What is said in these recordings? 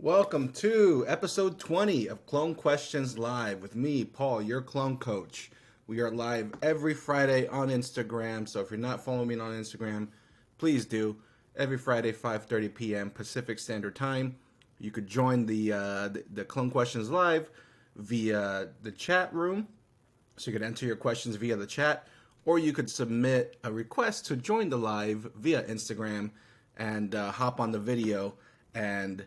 Welcome to episode 20 of Clone Questions Live with me, Paul, your clone coach. We are live every Friday on Instagram, so if you're not following me on Instagram, please do. Every Friday, 5:30 p.m. Pacific Standard Time. You could join the Clone Questions Live via the chat room, so you could enter your questions via the chat, or you could submit a request to join the live via Instagram and hop on the video and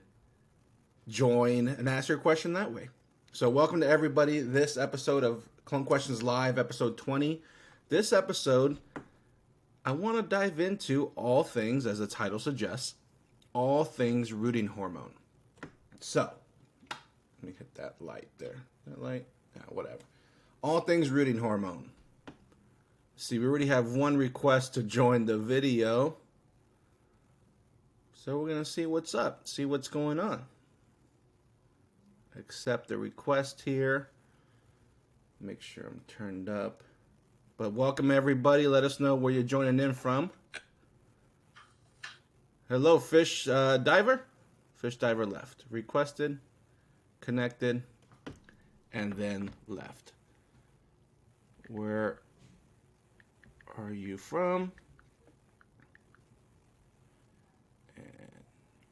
join and ask your question that way. So welcome to everybody. This episode of Clone Questions Live, episode 20. This episode, I want to dive into all things, as the title suggests, all things rooting hormone. So, let me hit that light there. That light? Yeah, whatever. All things rooting hormone. See, we already have one request to join the video. So we're going to see what's up, see what's going on. Accept the request here. Make sure I'm turned up. But welcome everybody. Let us know where you're joining in from. Hello, Fish Diver. Fish Diver left. Requested, connected, and then left. Where are you from?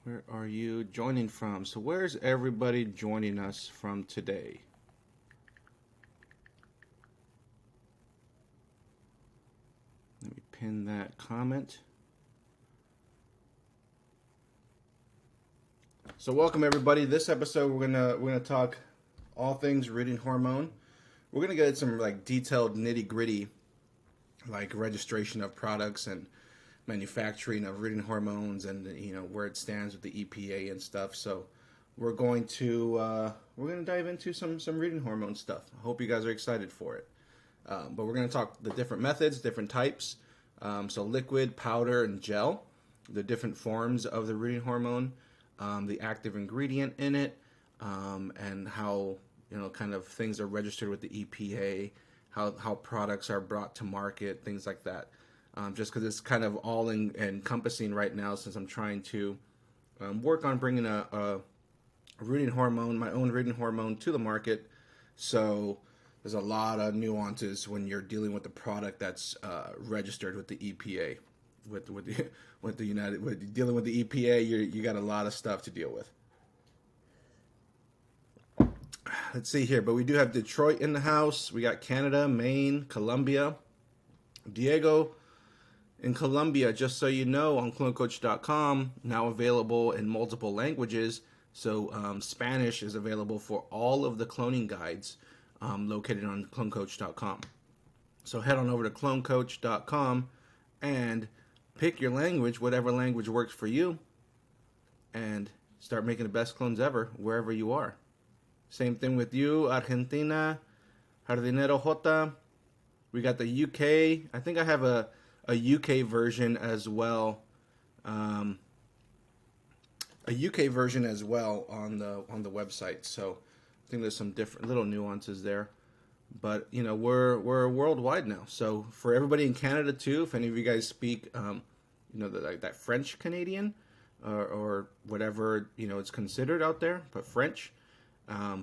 Where are you joining from? So where's everybody joining us from today? Let me pin that comment. So welcome everybody. This episode we're gonna talk all things rooting hormone. We're gonna get some like detailed nitty-gritty, like registration of products and manufacturing of rooting hormones, and where it stands with the EPA and stuff. So we're going to dive into some rooting hormone stuff. I hope you guys are excited for it. But we're going to talk the different methods, different types. So liquid, powder, and gel, the different forms of the rooting hormone, the active ingredient in it, and how kind of things are registered with the EPA, how products are brought to market, things like that. Just because it's kind of all encompassing right now, since I'm trying to work on bringing a rooting hormone, my own rooting hormone, to the market. So there's a lot of nuances when you're dealing with a product that's registered with the EPA. Dealing with the EPA, you got a lot of stuff to deal with. Let's see here, but we do have Detroit in the house. We got Canada, Maine, Colombia, Diego. In Colombia, just so you know, on clonecoach.com, now available in multiple languages. So Spanish is available for all of the cloning guides located on clonecoach.com. So head on over to clonecoach.com and pick your language, whatever language works for you, and start making the best clones ever wherever you are. Same thing with you, Argentina, Jardinero Jota. We got the UK. I think I have a UK version as well, a UK version as well on the website. So I think there's some different little nuances there, but we're worldwide now. So for everybody in Canada too, if any of you guys speak, that French Canadian or whatever it's considered out there, but French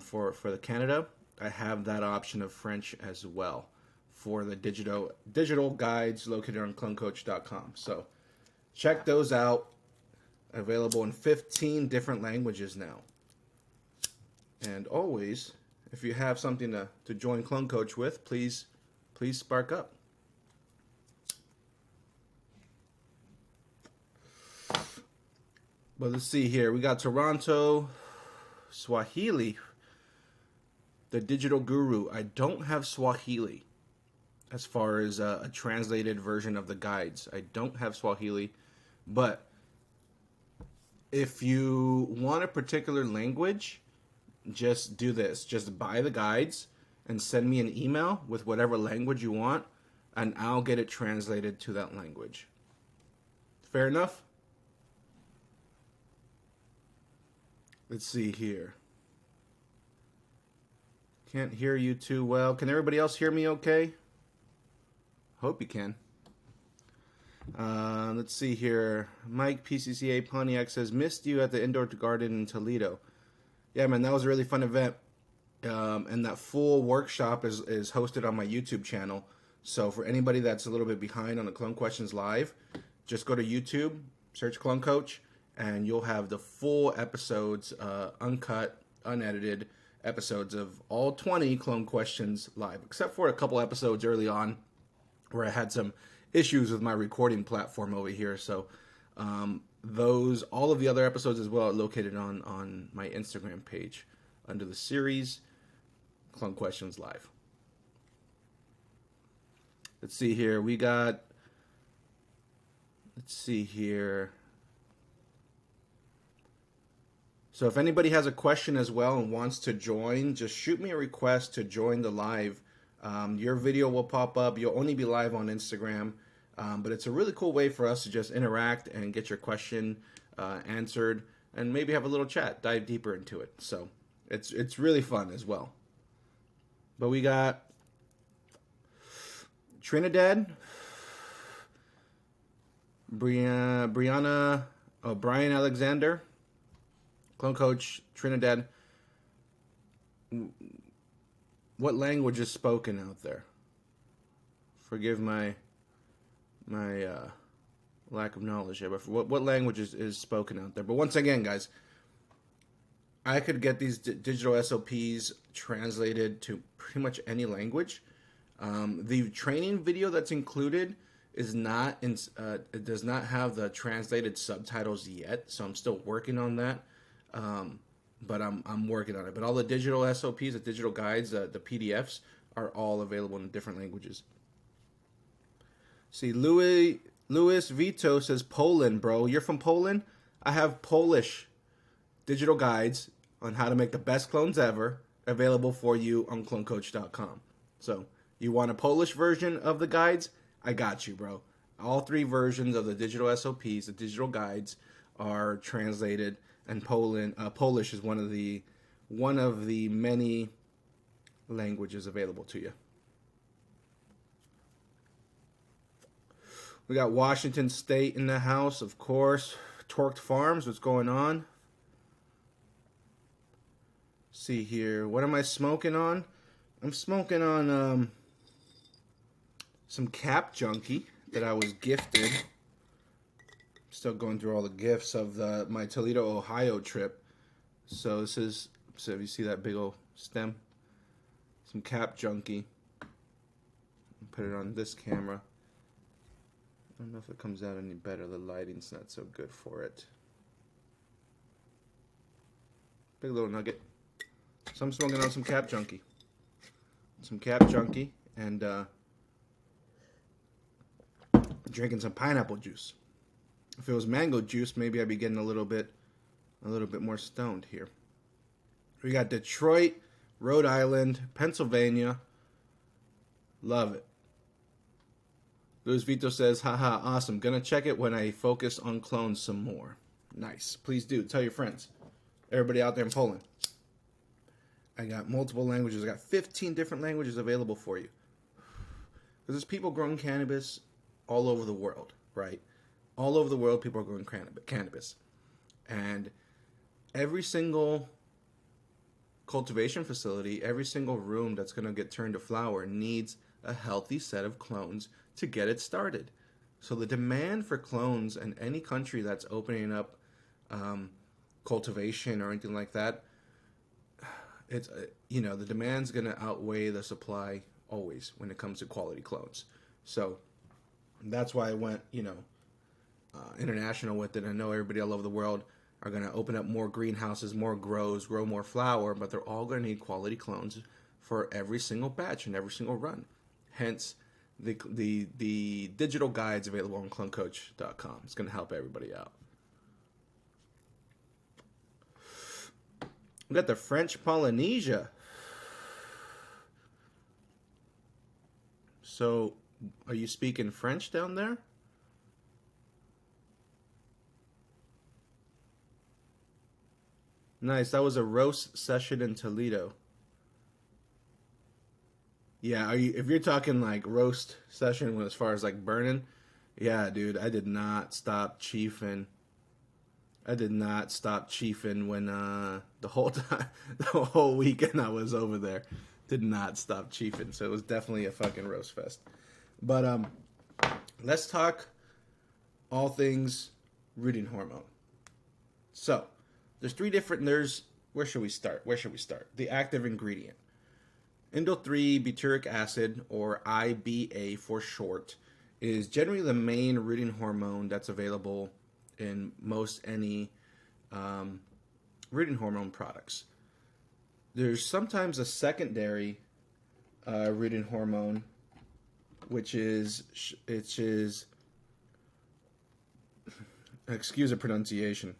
for the Canada, I have that option of French as well for the digital guides located on clonecoach.com. So check those out. Available in 15 different languages now. And always, if you have something to join Clone Coach with, please spark up. But let's see here. We got Toronto, Swahili, the digital guru. I don't have Swahili. As far as a translated version of the guides, I don't have Swahili, but if you want a particular language, just do this. Just buy the guides and send me an email with whatever language you want, and I'll get it translated to that language. Fair enough? Let's see here. Can't hear you too well. Can everybody else hear me okay? Hope you can. Let's see here. Mike PCCA Pontiac says, missed you at the indoor garden in Toledo. Yeah, man, that was a really fun event. And that full workshop is hosted on my YouTube channel. So for anybody that's a little bit behind on the Clone Questions Live, just go to YouTube, search Clone Coach, and you'll have the full episodes, uncut, unedited episodes of all 20 Clone Questions Live, except for a couple episodes early on where I had some issues with my recording platform over here. So all of the other episodes as well are located on my Instagram page under the series Clone Questions Live. Let's see here. Let's see here. So if anybody has a question as well and wants to join, just shoot me a request to join the live. Your video will pop up. You'll only be live on Instagram. But it's a really cool way for us to just interact and get your question answered and maybe have a little chat, dive deeper into it. So it's really fun as well. But we got Trinidad, Brian Alexander, Clone Coach Trinidad. What language is spoken out there? Forgive my lack of knowledge here, but what language is spoken out there? But once again, guys, I could get these digital SOPs translated to pretty much any language. The training video that's included is not it does not have the translated subtitles yet, so I'm still working on that. But I'm working on it. But all the digital SOPs, the digital guides, the PDFs are all available in different languages. See, Louis Vito says Poland, bro. You're from Poland? I have Polish digital guides on how to make the best clones ever available for you on clonecoach.com. So you want a Polish version of the guides? I got you, bro. All 3 versions of the digital SOPs, the digital guides, are translated, and Polish is one of the many languages available to you. We got Washington State in the house, of course. Torqued Farms, what's going on? See here, what am I smoking on? I'm smoking on some Cap Junkie that I was gifted. Still going through all the gifts of my Toledo, Ohio trip. So this is, so if you see that big old stem, some Cap Junkie. Put it on this camera. I don't know if it comes out any better. The lighting's not so good for it. Big little nugget. So I'm smoking on some Cap Junkie. Some Cap Junkie and drinking some pineapple juice. If it was mango juice, maybe I'd be getting a little bit more stoned here. We got Detroit, Rhode Island, Pennsylvania. Love it. Luis Vito says, haha, awesome. Gonna check it when I focus on clones some more. Nice. Please do. Tell your friends. Everybody out there in Poland. I got multiple languages. I got 15 different languages available for you. Because there's people growing cannabis all over the world, right? All over the world, people are growing cannabis. And every single cultivation facility, every single room that's going to get turned to flower needs a healthy set of clones to get it started. So the demand for clones in any country that's opening up cultivation or anything like that, it's the demand's going to outweigh the supply always when it comes to quality clones. So that's why I went international with it. I know everybody all over the world are going to open up more greenhouses, more grows, grow more flower, but they're all going to need quality clones for every single batch and every single run. Hence the digital guides available on clonecoach.com. It's going to help everybody out. We got the French Polynesia. So, are you speaking French down there? Nice. That was a roast session in Toledo. Yeah, if you're talking like roast session as far as like burning, yeah, dude, I did not stop chiefing. I did not stop chiefing when the whole time, the whole weekend I was over there. Did not stop chiefing, so it was definitely a fucking roast fest. But let's talk all things rooting hormone. So there's three different. Where should we start? The active ingredient, indole-3 butyric acid, or IBA for short, is generally the main rooting hormone that's available in most any rooting hormone products. There's sometimes a secondary rooting hormone, which is excuse the pronunciation,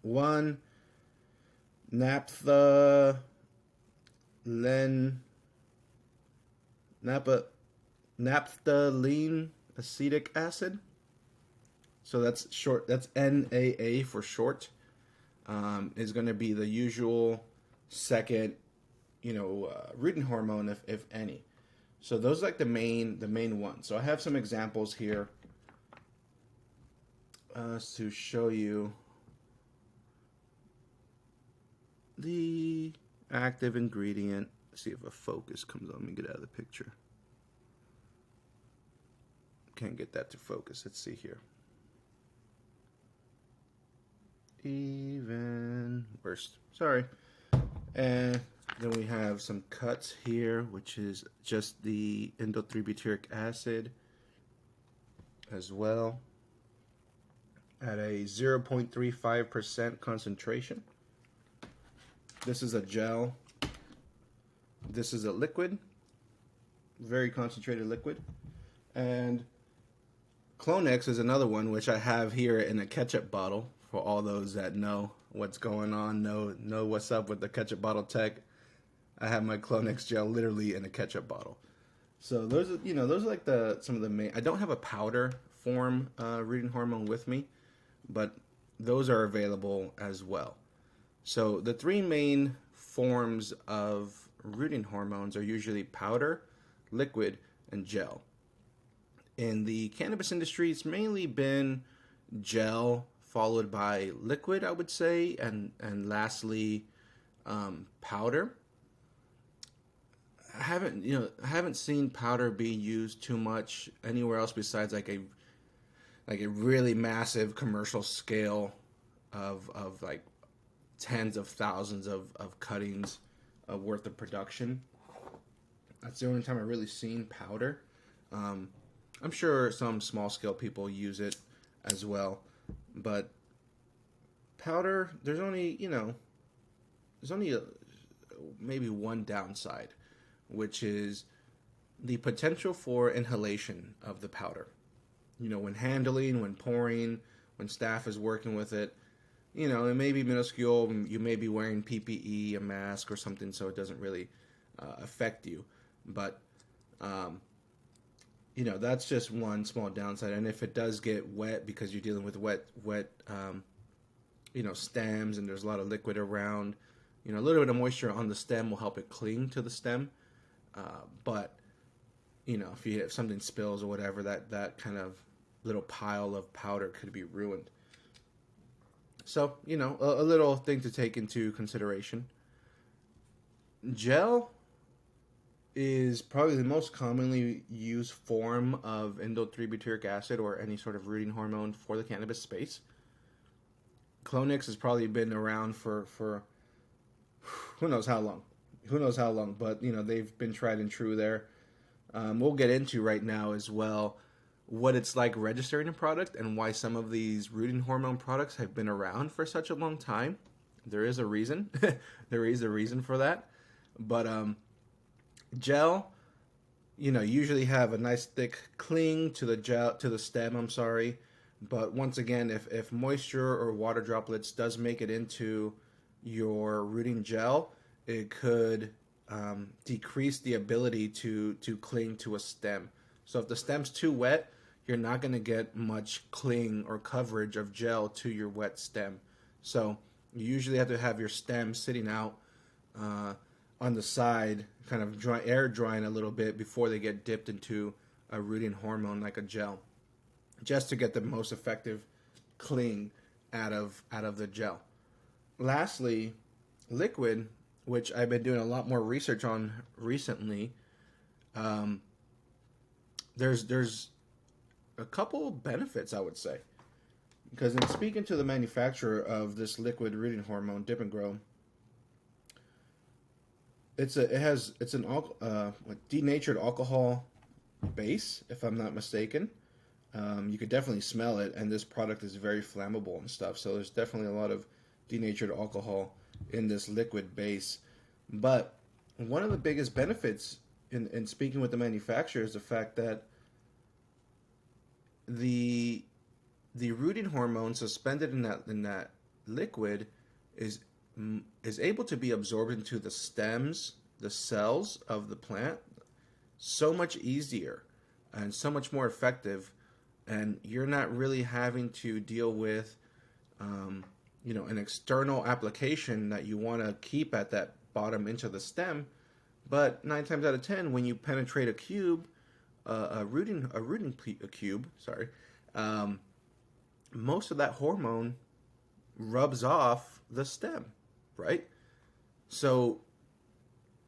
1-naphthalene acetic acid. So that's short. That's NAA for short. Is going to be the usual second, rooting hormone, if any. So those are like the main ones. So I have some examples here to show you the active ingredient. Let's see if a focus comes on. Let me get out of the picture. Can't get that to focus. Let's see here. Even worse. Sorry. And then we have some cuts here, which is just the indole-3 butyric acid as well at a 0.35% concentration. This is a gel. This is a liquid, very concentrated liquid. And Clonex is another one, which I have here in a ketchup bottle for all those that know what's going on, know what's up with the ketchup bottle tech. I have my Clonex gel literally in a ketchup bottle. So those are like some of the main. I don't have a powder form rooting hormone with me, but those are available as well. So the three main forms of rooting hormones are usually powder, liquid, and gel. In the cannabis industry, it's mainly been gel, followed by liquid, I would say, and lastly, powder. I haven't seen powder be used too much anywhere else besides like a really massive commercial scale of like tens of thousands of cuttings worth of production. That's the only time I've really seen powder. I'm sure some small scale people use it as well, but powder, there's only maybe one downside, which is the potential for inhalation of the powder. When handling, when pouring, when staff is working with it, it may be minuscule. You may be wearing PPE, a mask or something, so it doesn't really affect you. But, that's just one small downside. And if it does get wet, because you're dealing with wet stems and there's a lot of liquid around, a little bit of moisture on the stem will help it cling to the stem. But, if something spills or whatever, that kind of little pile of powder could be ruined. So, a little thing to take into consideration. Gel is probably the most commonly used form of indole-3 butyric acid or any sort of rooting hormone for the cannabis space. Clonex has probably been around for who knows how long, but they've been tried and true there. We'll get into right now as well what it's like registering a product and why some of these rooting hormone products have been around for such a long time. There is a reason. There is a reason for that. But gel, usually have a nice thick cling to the stem, But once again, if moisture or water droplets does make it into your rooting gel, it could decrease the ability to cling to a stem. So if the stem's too wet, you're not going to get much cling or coverage of gel to your wet stem. So you usually have to have your stem sitting out on the side, kind of air drying a little bit before they get dipped into a rooting hormone like a gel, just to get the most effective cling out of the gel. Lastly, liquid, which I've been doing a lot more research on recently. Um, there's a couple benefits, I would say, because in speaking to the manufacturer of this liquid rooting hormone, Dip and Grow, it's an denatured alcohol base, if I'm not mistaken. You could definitely smell it, and this product is very flammable and stuff. So there's definitely a lot of denatured alcohol in this liquid base. But one of the biggest benefits in speaking with the manufacturer is the fact that the rooting hormone suspended in that liquid is able to be absorbed into the stems, the cells of the plant, so much easier and so much more effective, and you're not really having to deal with an external application that you want to keep at that bottom inch of the stem. But 9 times out of 10, when you penetrate a cube, a rooting cube, sorry, most of that hormone rubs off the stem, right? So,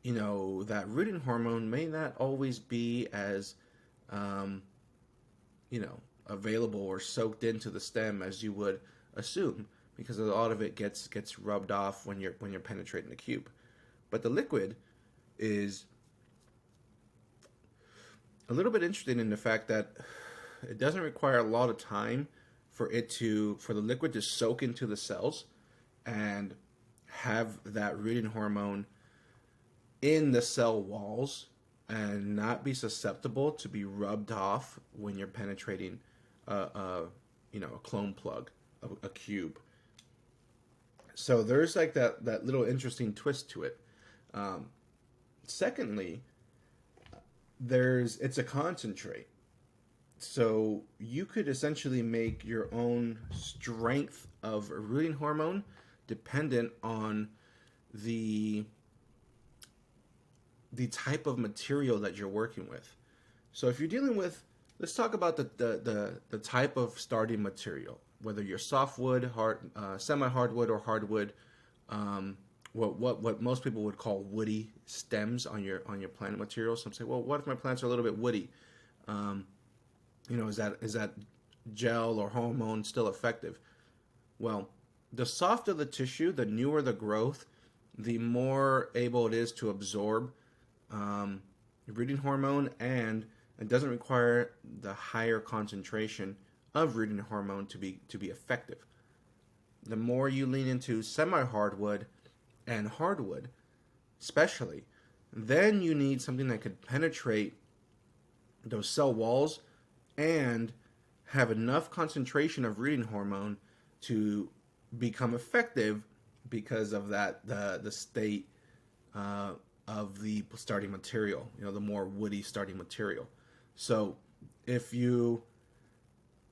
that rooting hormone may not always be as, available or soaked into the stem as you would assume, because a lot of it gets rubbed off when you're penetrating the cube. But the liquid is a little bit interesting in the fact that it doesn't require a lot of time for the liquid to soak into the cells and have that rooting hormone in the cell walls and not be susceptible to be rubbed off when you're penetrating a clone plug, a cube. So there's like that little interesting twist to it. Secondly, it's a concentrate. So you could essentially make your own strength of rooting hormone dependent on the type of material that you're working with. So if you're dealing with, let's talk about the type of starting material, whether you're softwood, semi-hardwood, or hardwood. What most people would call woody stems on your plant material. Some say, well, what if my plants are a little bit woody? Is that gel or hormone still effective? Well, the softer the tissue, the newer the growth, the more able it is to absorb rooting hormone, and it doesn't require the higher concentration of rooting hormone to be effective. The more you lean into semi-hardwood and hardwood, especially, then you need something that could penetrate those cell walls and have enough concentration of rooting hormone to become effective because of the state of the starting material, the more woody starting material. So if you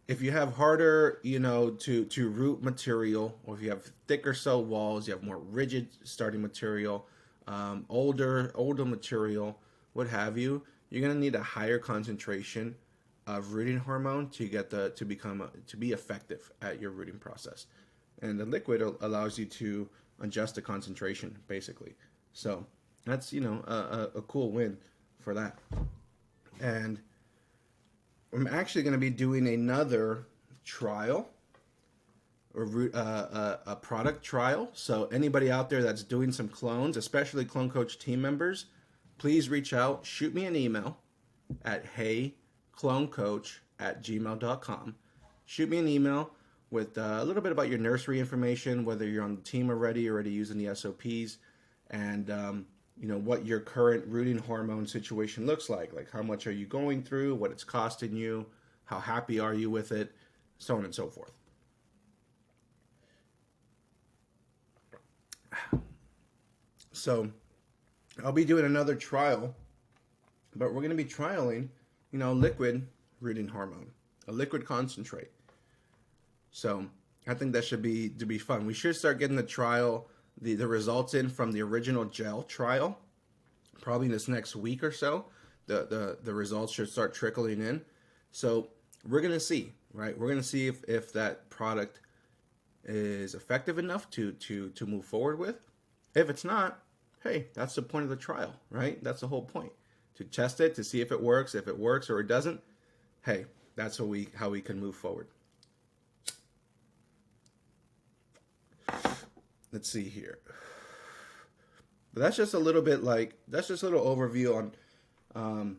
have harder, to root material, or if you have thicker cell walls, you have more rigid starting material, older material, what have you, you're going to need a higher concentration of rooting hormone to be effective at your rooting process. And the liquid allows you to adjust the concentration, basically. So that's a cool win for that. And I'm actually going to be doing another trial, or a product trial. So anybody out there that's doing some clones, especially Clone Coach team members, please reach out. Shoot me an email at heyclonecoach@gmail.com. Shoot me an email with a little bit about your nursery information, whether you're on the team already using the SOPs, and what your current rooting hormone situation looks like how much are you going through, what it's costing you, how happy are you with it, so on and so forth. So I'll be doing another trial, but we're going to be trialing, liquid rooting hormone, a liquid concentrate. So I think that should be fun. We should start getting the trial, the results in from the original gel trial, probably this next week or so. The results should start trickling in. So we're going to see, right? We're going to see if that product is effective enough to move forward with. If it's not, hey, that's the point of the trial, right? That's the whole point, to test it, to see if it works. If it works or it doesn't, hey, that's how we can move forward. Let's see here. But that's just a little bit that's just a little overview on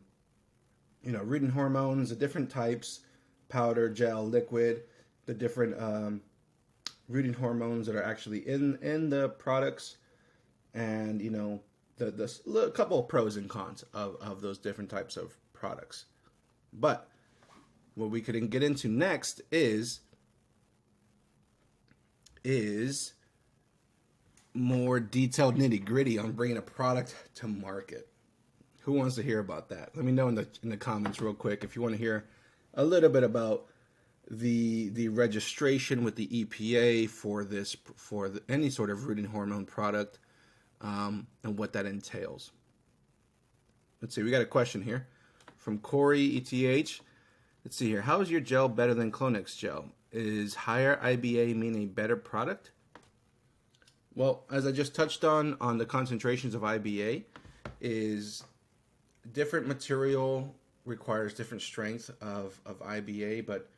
rooting hormones, the different types, powder, gel, liquid, the different rooting hormones that are actually in the products, and the couple of pros and cons of those different types of products. But what we could get into next is more detailed nitty gritty on bringing a product to market. Who wants to hear about that? Let me know in the comments real quick if you want to hear a little bit about the registration with the EPA for any sort of rooting hormone product, and what that entails. Let's see, we got a question here from Corey ETH. Let's see here. How is your gel better than Clonex gel? Is higher IBA mean a better product? Well, as I just touched on the concentrations of IBA, is different material requires different strength of IBA, but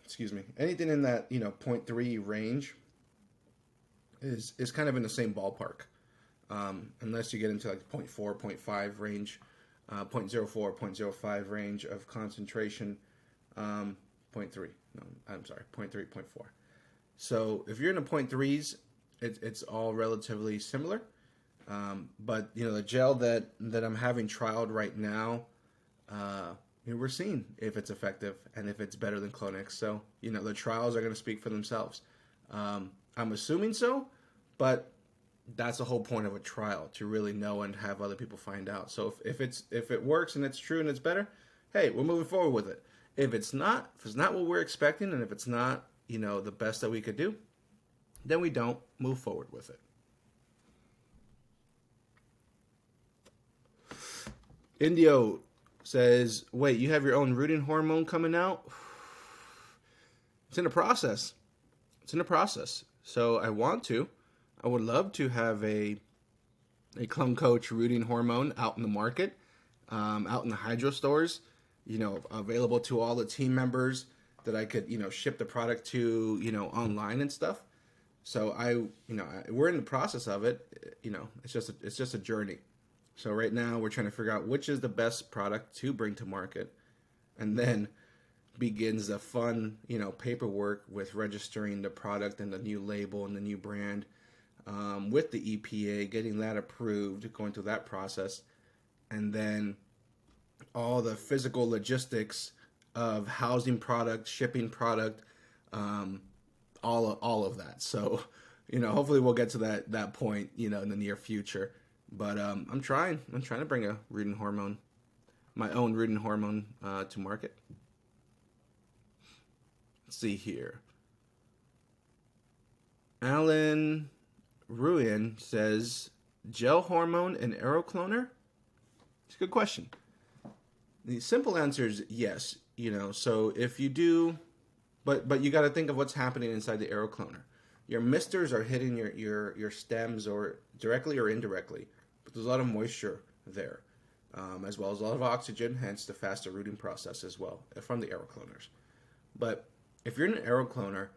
excuse me, anything in that 0.3 range is kind of in the same ballpark, unless you get into like 0.4, 0.5 range, 0.04, 0.05 range of concentration, 0.3. No, I'm sorry, 0.3, 0.4. So if you're in the 0.3s, it's all relatively similar. But the gel that I'm having trialed right now, we're seeing if it's effective and if it's better than Clonex. So the trials are going to speak for themselves. I'm assuming so, but that's the whole point of a trial, to really know and have other people find out. So if it works and it's true and it's better, hey, we're moving forward with it. If it's not what we're expecting, and if it's not the best that we could do, then we don't move forward with it. Indio says, wait, you have your own rooting hormone coming out? It's in the process. So I would love to have a Clone Coach rooting hormone out in the market, out in the hydro stores, available to all the team members that I could, ship the product to, online and stuff. So we're in the process of it. It's just a journey. So right now we're trying to figure out which is the best product to bring to market, and then begins the fun, paperwork with registering the product and the new label and the new brand, with the EPA, getting that approved, going through that process, and then all the physical logistics of housing product, shipping product, all of that. So, hopefully we'll get to that point, in the near future. But I'm trying to bring a rooting hormone, my own rooting hormone, to market. Let's see here. Alan Ruin says, gel hormone and Aero-cloner? It's a good question. The simple answer is yes. So if you do, but you got to think of what's happening inside the Aero-cloner. Your misters are hitting your stems, or directly or indirectly, but there's a lot of moisture there, as well as a lot of oxygen, hence the faster rooting process as well from the Aero-cloners. But if you're in an Aero-cloner,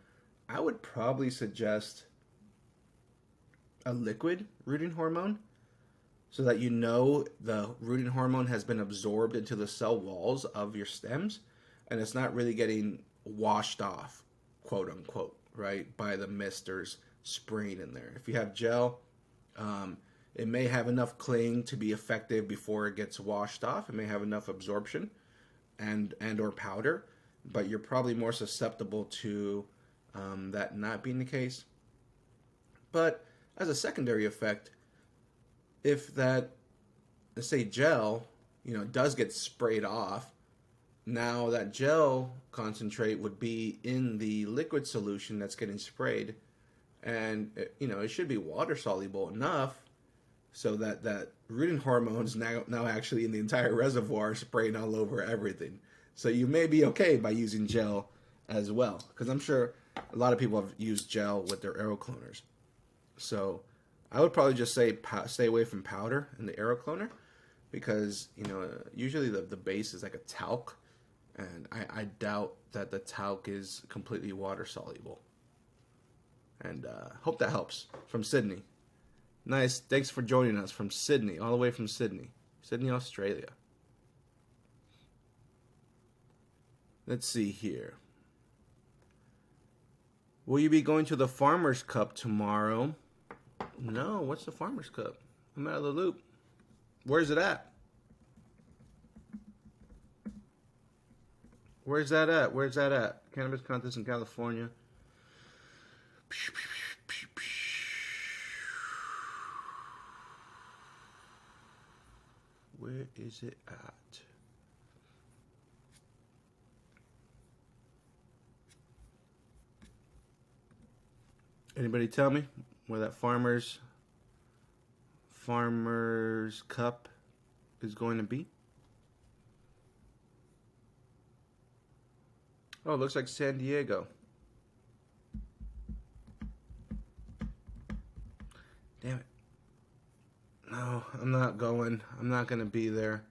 I would probably suggest a liquid rooting hormone, so that the rooting hormone has been absorbed into the cell walls of your stems, and it's not really getting washed off, quote unquote, right, by the misters spraying in there. If you have gel, it may have enough cling to be effective before it gets washed off. It may have enough absorption and or powder, but you're probably more susceptible to that not being the case. But as a secondary effect, if that, let's say, gel, does get sprayed off, now that gel concentrate would be in the liquid solution that's getting sprayed, and it should be water soluble enough so that rooting hormone is now actually in the entire reservoir, spraying all over everything. So you may be okay by using gel as well, because I'm sure a lot of people have used gel with their Aero-cloners. So I would probably just say stay away from powder in the Aero-cloner, because usually the base is like a talc, and I doubt that the talc is completely water soluble. And hope that helps. From Sydney. Nice. Thanks for joining us from Sydney, all the way from Sydney, Australia. Let's see here. Will you be going to the Farmer's Cup tomorrow? No. What's the Farmer's Cup? I'm out of the loop. Where's it at? Where's that at? Cannabis contest in California. Where is it at? Anybody tell me where that Farmer's Cup is going to be? Oh, it looks like San Diego. Damn it. No, I'm not going. I'm not going to be there.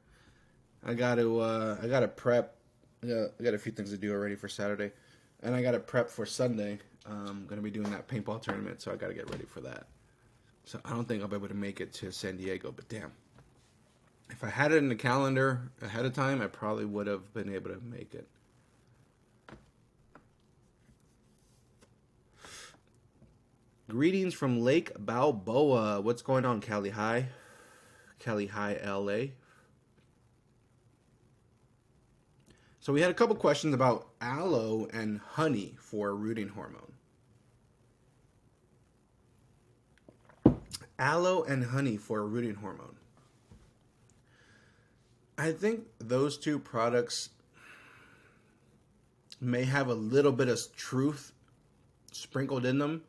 I got to prep. I got a few things to do already for Saturday. And I got to prep for Sunday. I'm going to be doing that paintball tournament, so I got to get ready for that. So I don't think I'll be able to make it to San Diego, but damn. If I had it in the calendar ahead of time, I probably would have been able to make it. Greetings from Lake Balboa. What's going on, Cali High? Cali High, LA. So we had a couple questions about aloe and honey for rooting hormone. Aloe and honey for rooting hormone. I think those two products may have a little bit of truth sprinkled in them.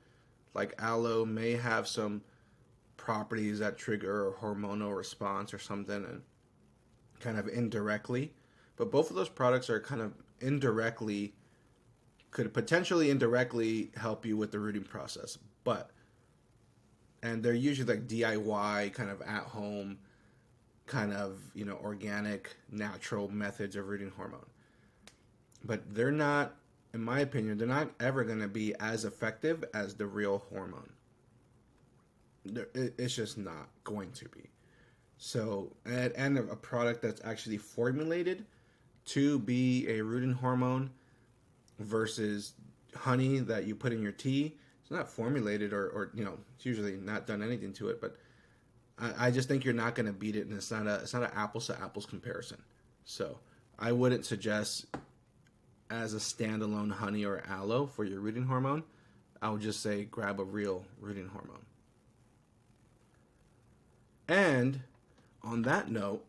Like aloe may have some properties that trigger a hormonal response or something, and kind of indirectly. But both of those products are kind of could potentially indirectly help you with the rooting process. And they're usually like DIY, kind of at home, kind of, organic, natural methods of rooting hormone. But they're not, in my opinion, they're not ever going to be as effective as the real hormone. It's just not going to be. So, and a product that's actually formulated to be a rooting hormone versus honey that you put in your tea. It's not formulated or it's usually not done anything to it, but I just think you're not going to beat it, and it's not an apples to apples comparison. So I wouldn't suggest as a standalone honey or aloe for your rooting hormone. I would just say grab a real rooting hormone. And on that note,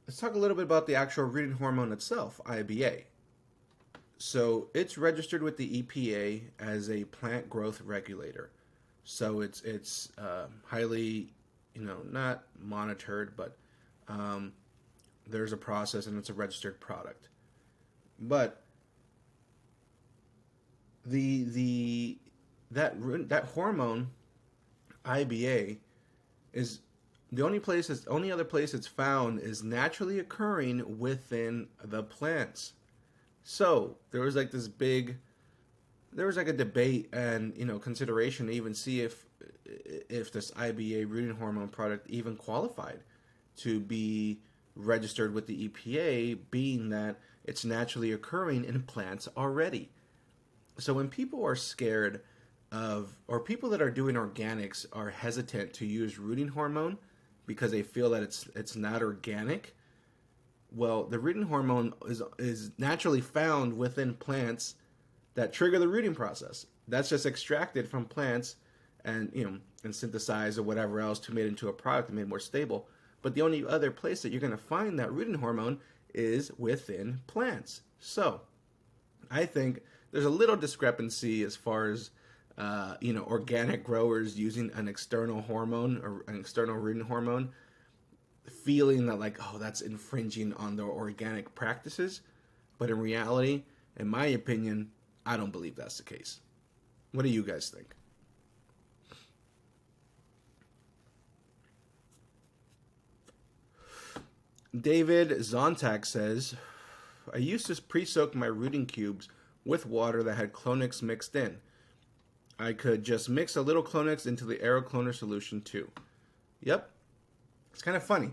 let's talk a little bit about the actual rooting hormone itself, IBA. So it's registered with the EPA as a plant growth regulator. So it's highly, not monitored, but there's a process, and it's a registered product. But that hormone, IBA, is the only other place it's found is naturally occurring within the plants. So there was like a debate and consideration to even see if this IBA rooting hormone product even qualified to be registered with the EPA, being that it's naturally occurring in plants already. So when people are scared or people that are doing organics are hesitant to use rooting hormone because they feel that it's not organic, well, the rooting hormone is naturally found within plants that trigger the rooting process. That's just extracted from plants and synthesized or whatever else to make it into a product and made more stable. But the only other place that you're going to find that rooting hormone is within plants. So I think there's a little discrepancy as far as organic growers using an external hormone or an external rooting hormone, feeling that that's infringing on their organic practices. But in reality, In my opinion, I don't believe that's the case. What do you guys think? David Zontak says, I used to pre-soak my rooting cubes with water that had Clonix mixed in. I could just mix a little Clonix into the Aero-cloner solution too. Yep. It's kind of funny.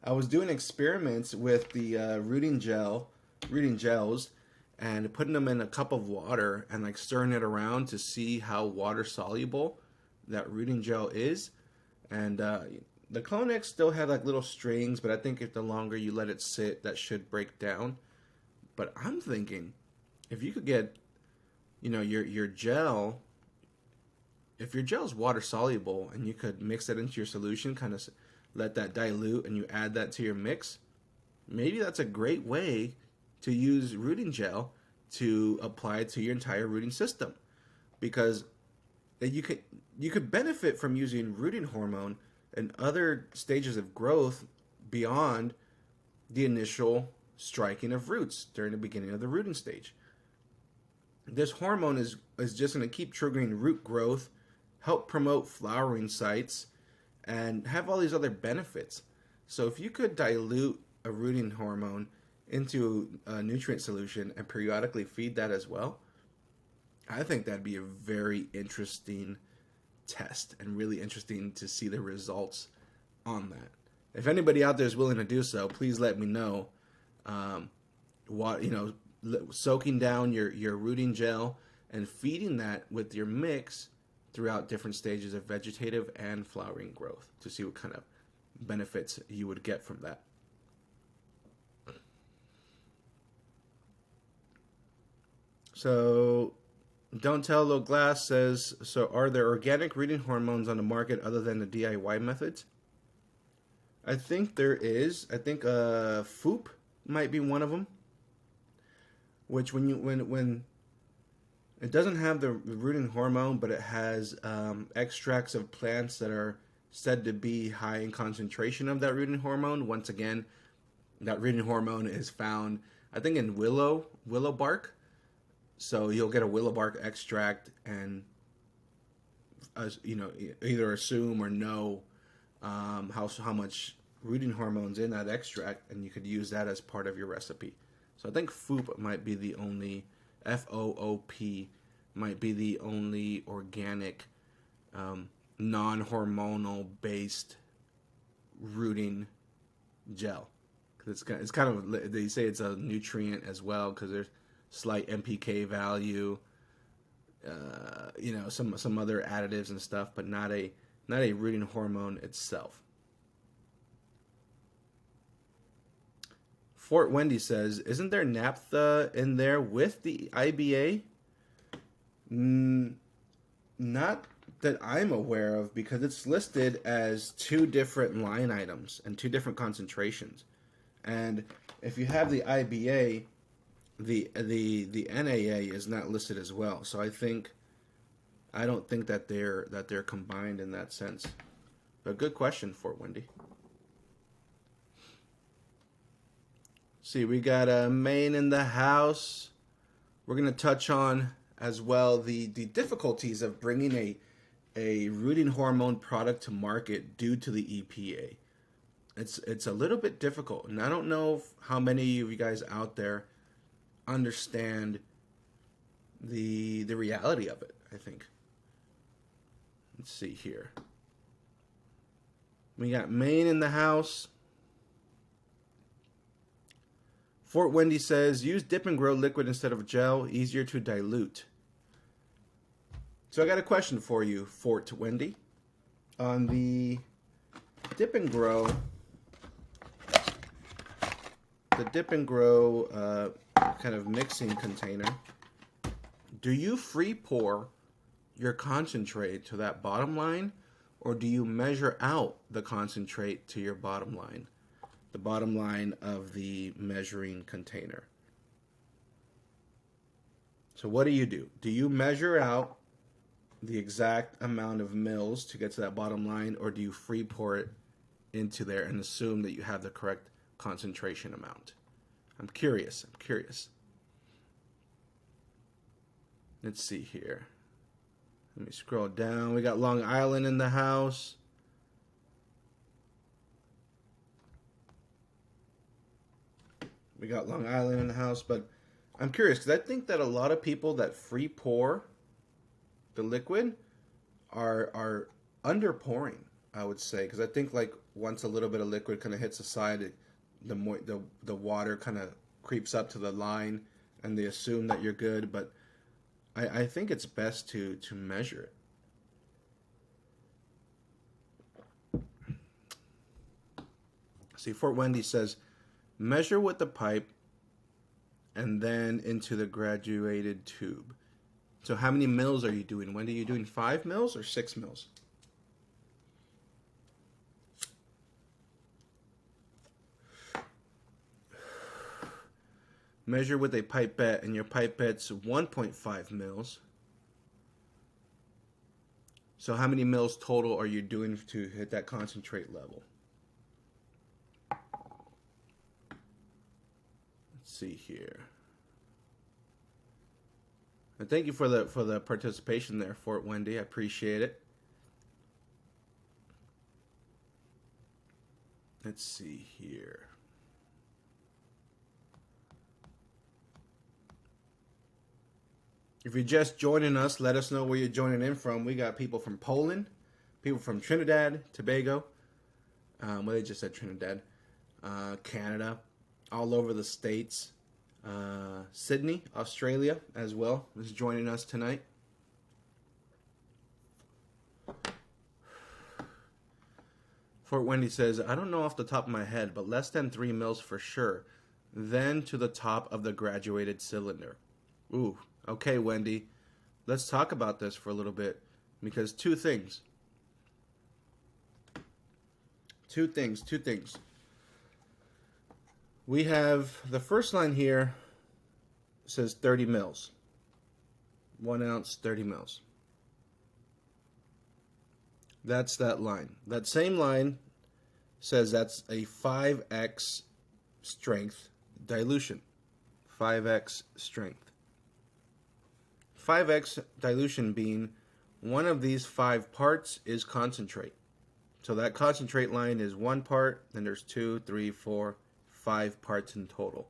I was doing experiments with the rooting gels, and putting them in a cup of water and like stirring it around to see how water soluble that rooting gel is. And the Clonix still had like little strings, but I think if the longer you let it sit, that should break down. But I'm thinking, if you could get, your gel, if your gel is water soluble and you could mix that into your solution, kind of let that dilute, and you add that to your mix, maybe that's a great way to use rooting gel to apply it to your entire rooting system, because you could benefit from using rooting hormone and other stages of growth beyond the initial striking of roots during the beginning of the rooting stage. This hormone is just going to keep triggering root growth, help promote flowering sites, and have all these other benefits. So if you could dilute a rooting hormone into a nutrient solution and periodically feed that as well, I think that'd be a very interesting test and really interesting to see the results on that. If anybody out there is willing to do so, please let me know. Soaking down your rooting gel and feeding that with your mix throughout different stages of vegetative and flowering growth to see what kind of benefits you would get from that. So, Don't Tell Low Glass says, so are there organic rooting hormones on the market other than the DIY methods? I think there is. I think FUP might be one of them. Which when it doesn't have the rooting hormone, but it has extracts of plants that are said to be high in concentration of that rooting hormone. Once again, that rooting hormone is found, I think, in willow bark. So you'll get a willow bark extract and, either assume or know how much rooting hormone's in that extract, and you could use that as part of your recipe. So I think FOOP might be the only, FOOP might be the only organic, non-hormonal based rooting gel. Cause it's kind of, they say it's a nutrient as well because there's slight NPK value, some other additives and stuff, but not a rooting hormone itself. Fort Wendy says, isn't there naphtha in there with the IBA? Not that I'm aware of, because it's listed as two different line items and two different concentrations. And if you have the IBA, the NAA is not listed as well. So I don't think that they're combined in that sense. But good question, Fort Wendy. See, we got a Maine in the house. We're going to touch on as well the difficulties of bringing a rooting hormone product to market due to the EPA. It's a little bit difficult, and I don't know how many of you guys out there understand the reality of it, I think. Let's see here. We got Maine in the house. Fort Wendy says, use dip and grow liquid instead of gel, easier to dilute. So I got a question for you, Fort Wendy. On the dip and grow, kind of mixing container, do you free pour your concentrate to that bottom line, or do you measure out the concentrate to your bottom line? The bottom line of the measuring container. So what do? Do you measure out the exact amount of mils to get to that bottom line, or do you free pour it into there and assume that you have the correct concentration amount? I'm curious. Let's see here. Let me scroll down. We got Long Island in the house. We got Long Island in the house, but I'm curious because I think that a lot of people that free pour the liquid are under pouring, I would say, because I think like once a little bit of liquid kind of hits the side, the water kind of creeps up to the line, and they assume that you're good. But I think it's best to measure it. See, Fort Wendy says, measure with the pipe and then into the graduated tube. So how many mils are you doing? Wendy, are you doing 5 mils or 6 mils? Measure with a pipette, and your pipette's 1.5 mils. So how many mils total are you doing to hit that concentrate level? Let's see here. And thank you for the participation there, Fort Wendy. I appreciate it. Let's see here. If you're just joining us, let us know where you're joining in from. We got people from Poland, people from Trinidad, Tobago. Well, they just said Trinidad. Canada, all over the States. Sydney, Australia as well is joining us tonight. Fort Wendy says, I don't know off the top of my head, but less than 3 mils for sure. Then to the top of the graduated cylinder. Ooh, okay, Wendy. Let's talk about this for a little bit, because two things. Two things. We have the first line here says 30 mils. 1 ounce, 30 mils. That's that line. That same line says that's a 5x strength dilution. 5x strength. 5x dilution being one of these 5 parts is concentrate. So that concentrate line is 1 part, then there's 2, 3, 4, 5 parts in total.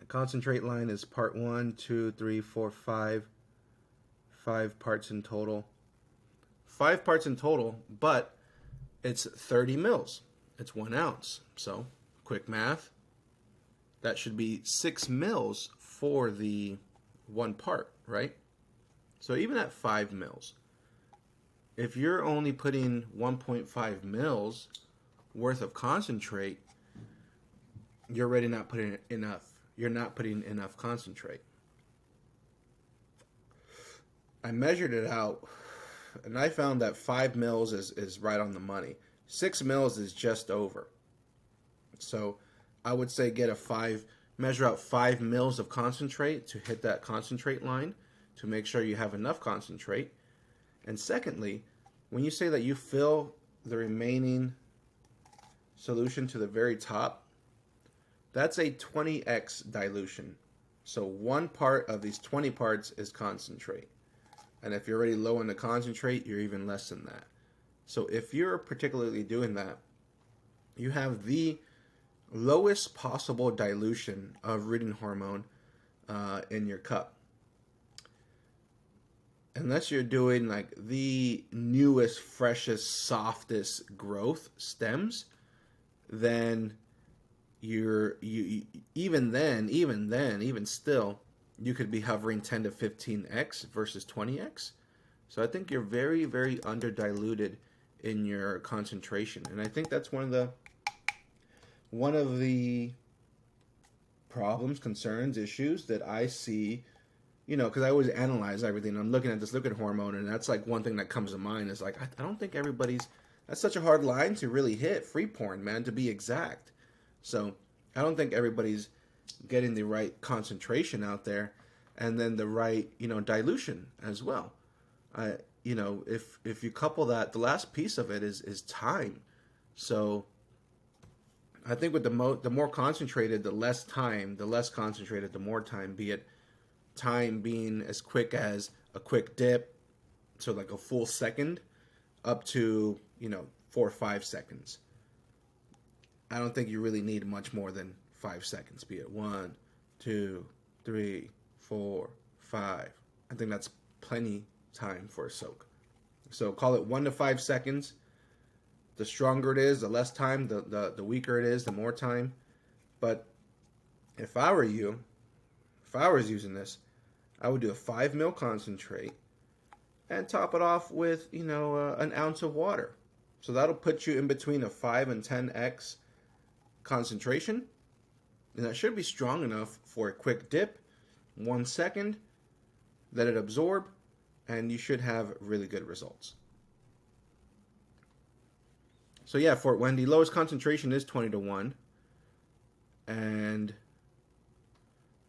The concentrate line is part 1, 2, 3, 4, 5. 5 parts in total. 5 parts in total, but it's 30 mils. It's 1 ounce. So, quick math. That should be 6 mils for the 1 part, right? So even at 5 mils, if you're only putting 1.5 mils worth of concentrate, you're already not putting enough. You're not putting enough concentrate. I measured it out, and I found that 5 mils is right on the money. 6 mils is just over. So I would say measure out 5 mils of concentrate to hit that concentrate line to make sure you have enough concentrate. And secondly, when you say that you fill the remaining solution to the very top, that's a 20x dilution. So 1 part of these 20 parts is concentrate. And if you're already low in the concentrate, you're even less than that. So if you're particularly doing that, you have the lowest possible dilution of reading hormone in your cup. Unless you're doing like the newest, freshest, softest growth stems, then even still, you could be hovering 10 to 15x versus 20x. So I think you're very, very underdiluted in your concentration. And I think that's one of the problems, concerns, issues that I see, because I always analyze everything. I'm looking at this liquid hormone, and that's like one thing that comes to mind is like, I don't think that's such a hard line to really hit, free porn, man, to be exact. So I don't think everybody's getting the right concentration out there, and then the right dilution as well. If you couple that, the last piece of it is time. So I think with the more concentrated, the less time, the less concentrated, the more time, be it time being as quick as a quick dip, so like a full second, up to 4 or 5 seconds. I don't think you really need much more than 5 seconds. Be it 1, 2, 3, 4, 5. I think that's plenty time for a soak. So call it 1 to 5 seconds. The stronger it is, the less time. The weaker it is, the more time. But if I were you, if I was using this, I would do a 5 ml concentrate and top it off with an ounce of water. So that'll put you in between a 5 and 10x concentration, and that should be strong enough for a quick dip, 1 second, let it absorb, and you should have really good results. So yeah, Fort Wendy, lowest concentration is 20 to 1,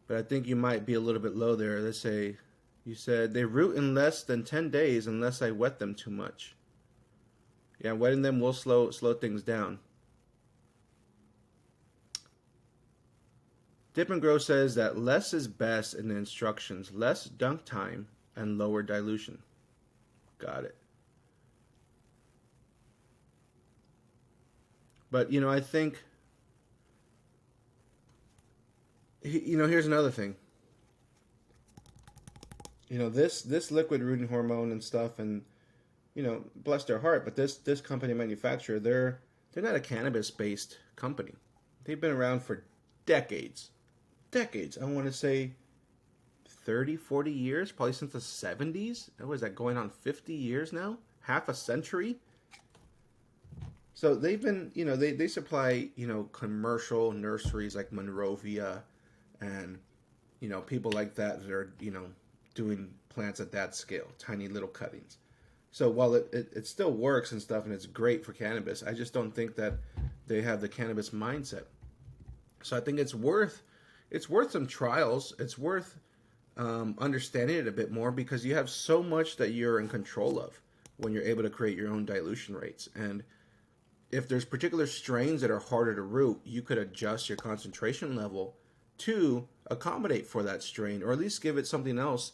but I think you might be a little bit low there. Let's say you said they root in less than 10 days unless I wet them too much. Yeah, wetting them will slow things down. Dip and Grow says that less is best in the instructions, less dunk time, and lower dilution. Got it. But, I think, here's another thing. This liquid rooting hormone and stuff, and, bless their heart, but this company manufacturer, they're not a cannabis-based company. They've been around for decades. I want to say 30, 40 years, probably since the 70s. What is that, going on 50 years now? Half a century? So they've been, they supply, commercial nurseries like Monrovia and, people like that are, doing plants at that scale, tiny little cuttings. So while it still works and stuff and it's great for cannabis, I just don't think that they have the cannabis mindset. So I think it's worth some trials. It's worth understanding it a bit more, because you have so much that you're in control of when you're able to create your own dilution rates. And if there's particular strains that are harder to root, you could adjust your concentration level to accommodate for that strain, or at least give it something else,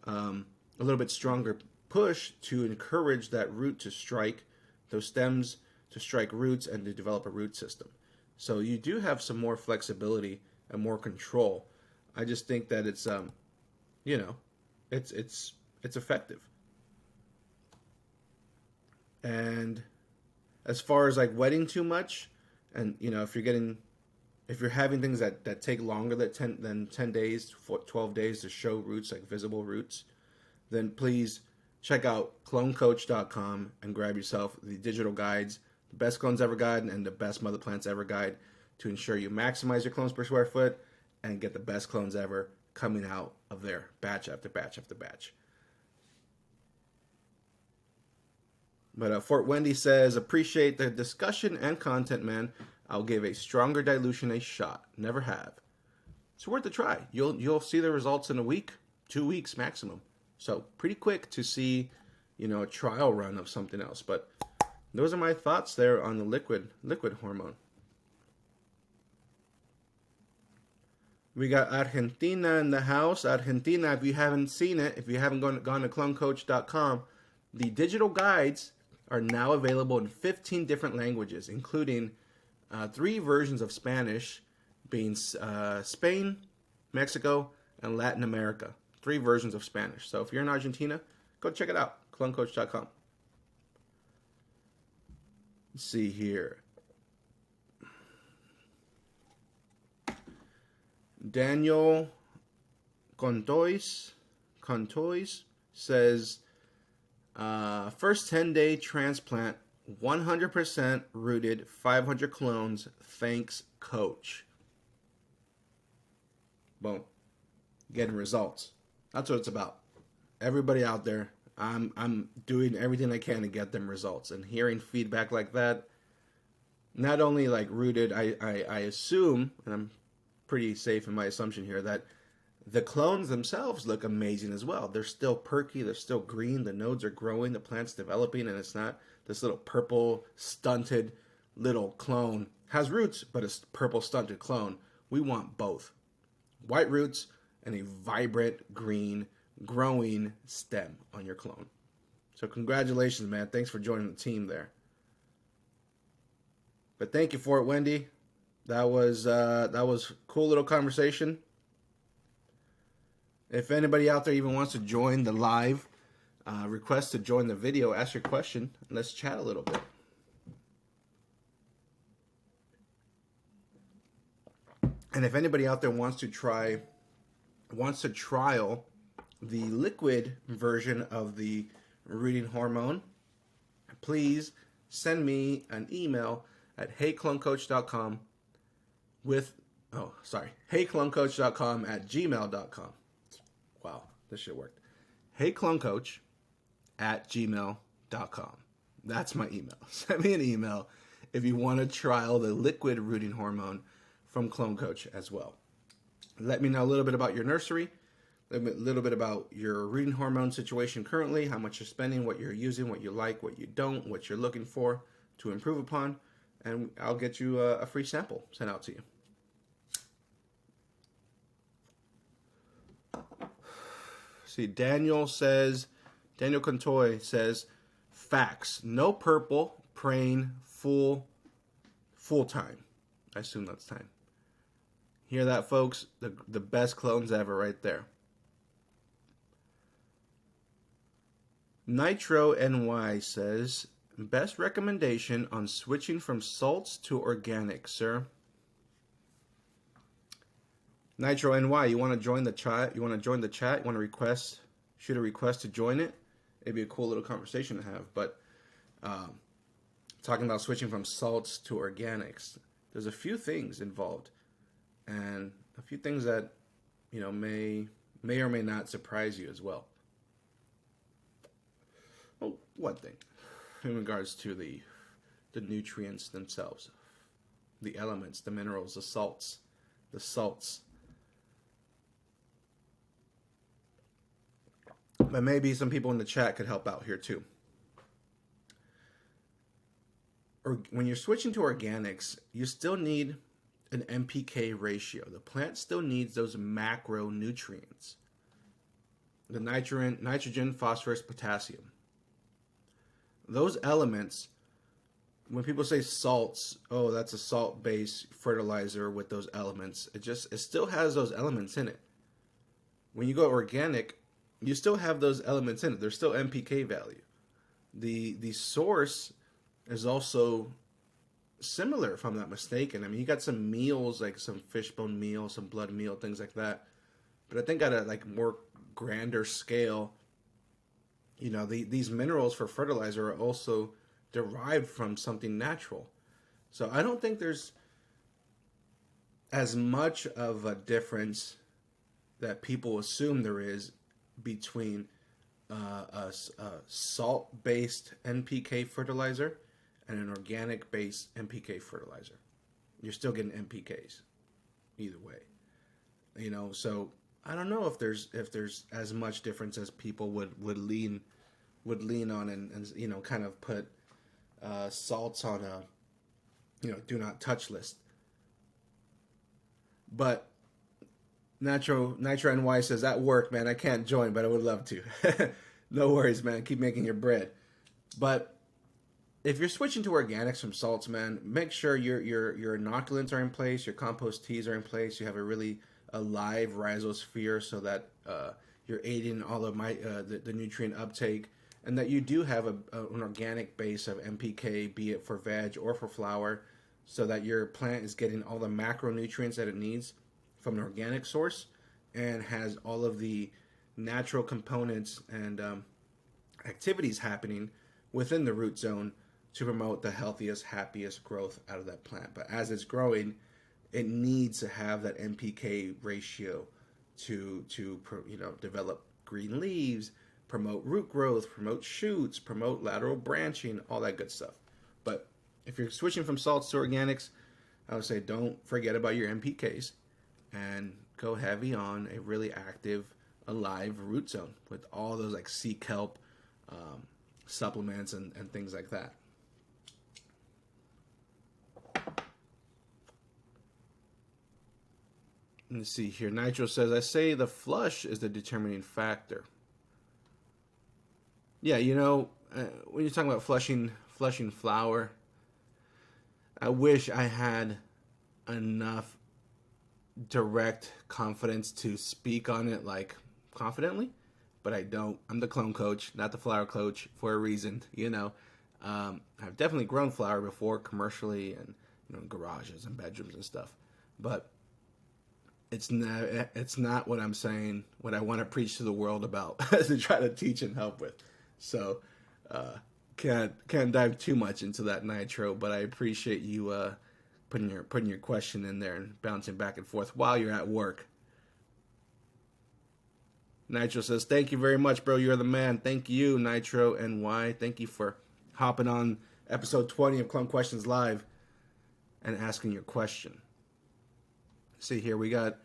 a little bit stronger push to encourage that root to strike, those stems to strike roots and to develop a root system. So you do have some more flexibility and more control. I just think that it's it's effective. And as far as like wetting too much, and if you're having things that take longer than 10 days, 12 days to show roots, like visible roots, then please check out clonecoach.com and grab yourself the digital guides, the best clones ever guide and the best mother plants ever guide, to ensure you maximize your clones per square foot and get the best clones ever coming out of there, batch after batch after batch. But Fort Wendy says, appreciate the discussion and content, man. I'll give a stronger dilution a shot. Never have. It's worth a try. You'll see the results in a week, 2 weeks maximum. So pretty quick to see, a trial run of something else. But those are my thoughts there on the liquid hormone. We got Argentina in the house. Argentina, if you haven't seen it, if you haven't gone to clonecoach.com, the digital guides are now available in 15 different languages, including 3 versions of Spanish, being Spain, Mexico, and Latin America. 3 versions of Spanish. So if you're in Argentina, go check it out, clonecoach.com. Let's see here. Daniel Contois says, first 10-day transplant, 100% rooted, 500 clones. Thanks, coach. Boom. Getting results. That's what it's about. Everybody out there, I'm doing everything I can to get them results. And hearing feedback like that, not only like rooted, I assume, and I'm pretty safe in my assumption here, that the clones themselves look amazing as well. They're still perky, they're still green, the nodes are growing, the plant's developing, and it's not this little purple stunted little clone. Has roots, but a purple stunted clone. We want both. White roots and a vibrant green growing stem on your clone. So congratulations, man. Thanks for joining the team there. But thank you for it, Wendy. That was a cool little conversation. If anybody out there even wants to join the live, request to join the video, ask your question, and let's chat a little bit. And if anybody out there wants to trial the liquid version of the rooting hormone, please send me an email at heyclonecoach.com heyclonecoach.com@gmail.com. Wow, this shit worked. heyclonecoach@gmail.com. That's my email. Send me an email if you want to trial the liquid rooting hormone from Clone Coach as well. Let me know a little bit about your nursery, a little bit about your rooting hormone situation currently, how much you're spending, what you're using, what you like, what you don't, what you're looking for to improve upon, and I'll get you a free sample sent out to you. See, Daniel Contoy says, facts, no purple, praying, full time. I assume that's time. Hear that, folks? The best clones ever right there. Nitro NY says, best recommendation on switching from salts to organic, sir. Nitro NY, you want to join the chat? You want to join the chat? You want to shoot a request to join it? It'd be a cool little conversation to have. But talking about switching from salts to organics, there's a few things involved. And a few things that, may or may not surprise you as well. Well, one thing, in regards to the nutrients themselves, the elements, the minerals, the salts. But maybe some people in the chat could help out here too. Or when you're switching to organics, you still need an NPK ratio. The plant still needs those macronutrients. The nitrogen, phosphorus, potassium. Those elements, when people say salts, oh, that's a salt-based fertilizer with those elements. It still has those elements in it. When you go organic, you still have those elements in it. There's still NPK value. The source is also similar, if I'm not mistaken. I mean, you got some meals, like some fishbone meal, some blood meal, things like that. But I think at a more grander scale, these minerals for fertilizer are also derived from something natural. So I don't think there's as much of a difference that people assume there is between a salt-based NPK fertilizer and an organic-based NPK fertilizer. You're still getting NPKs either way. So I don't know if there's as much difference as people would lean on and kind of put salts on a do not touch list. But Nitro NY says, at work, man, I can't join, but I would love to. No worries, man. Keep making your bread. But if you're switching to organics from salts, man, make sure your inoculants are in place, your compost teas are in place, you have a live rhizosphere so that you're aiding all of the nutrient uptake, and that you do have an organic base of NPK, be it for veg or for flower, so that your plant is getting all the macronutrients that it needs from an organic source and has all of the natural components and activities happening within the root zone to promote the healthiest, happiest growth out of that plant. But as it's growing, it needs to have that NPK ratio to develop green leaves, promote root growth, promote shoots, promote lateral branching, all that good stuff. But if you're switching from salts to organics, I would say don't forget about your NPKs and go heavy on a really active, alive root zone with all those like sea kelp supplements and things like that. Let's see here. Nitro says, I say the flush is the determining factor. Yeah, you know, when you're talking about flushing flour, I wish I had enough direct confidence to speak on it like confidently, but I don't. I'm the clone coach, not the flour coach, for a reason. You know, I've definitely grown flour before commercially and, you know, in garages and bedrooms and stuff, but it's not what I'm saying, what I want to preach to the world about to try to teach and help with. So can't dive too much into that, Nitro, but I appreciate you putting your question in there and bouncing back and forth while you're at work. Nitro says, thank you very much, bro. You're the man. Thank you, Nitro NY. Thank you for hopping on episode 20 of Clone Questions Live and asking your question. See here, we got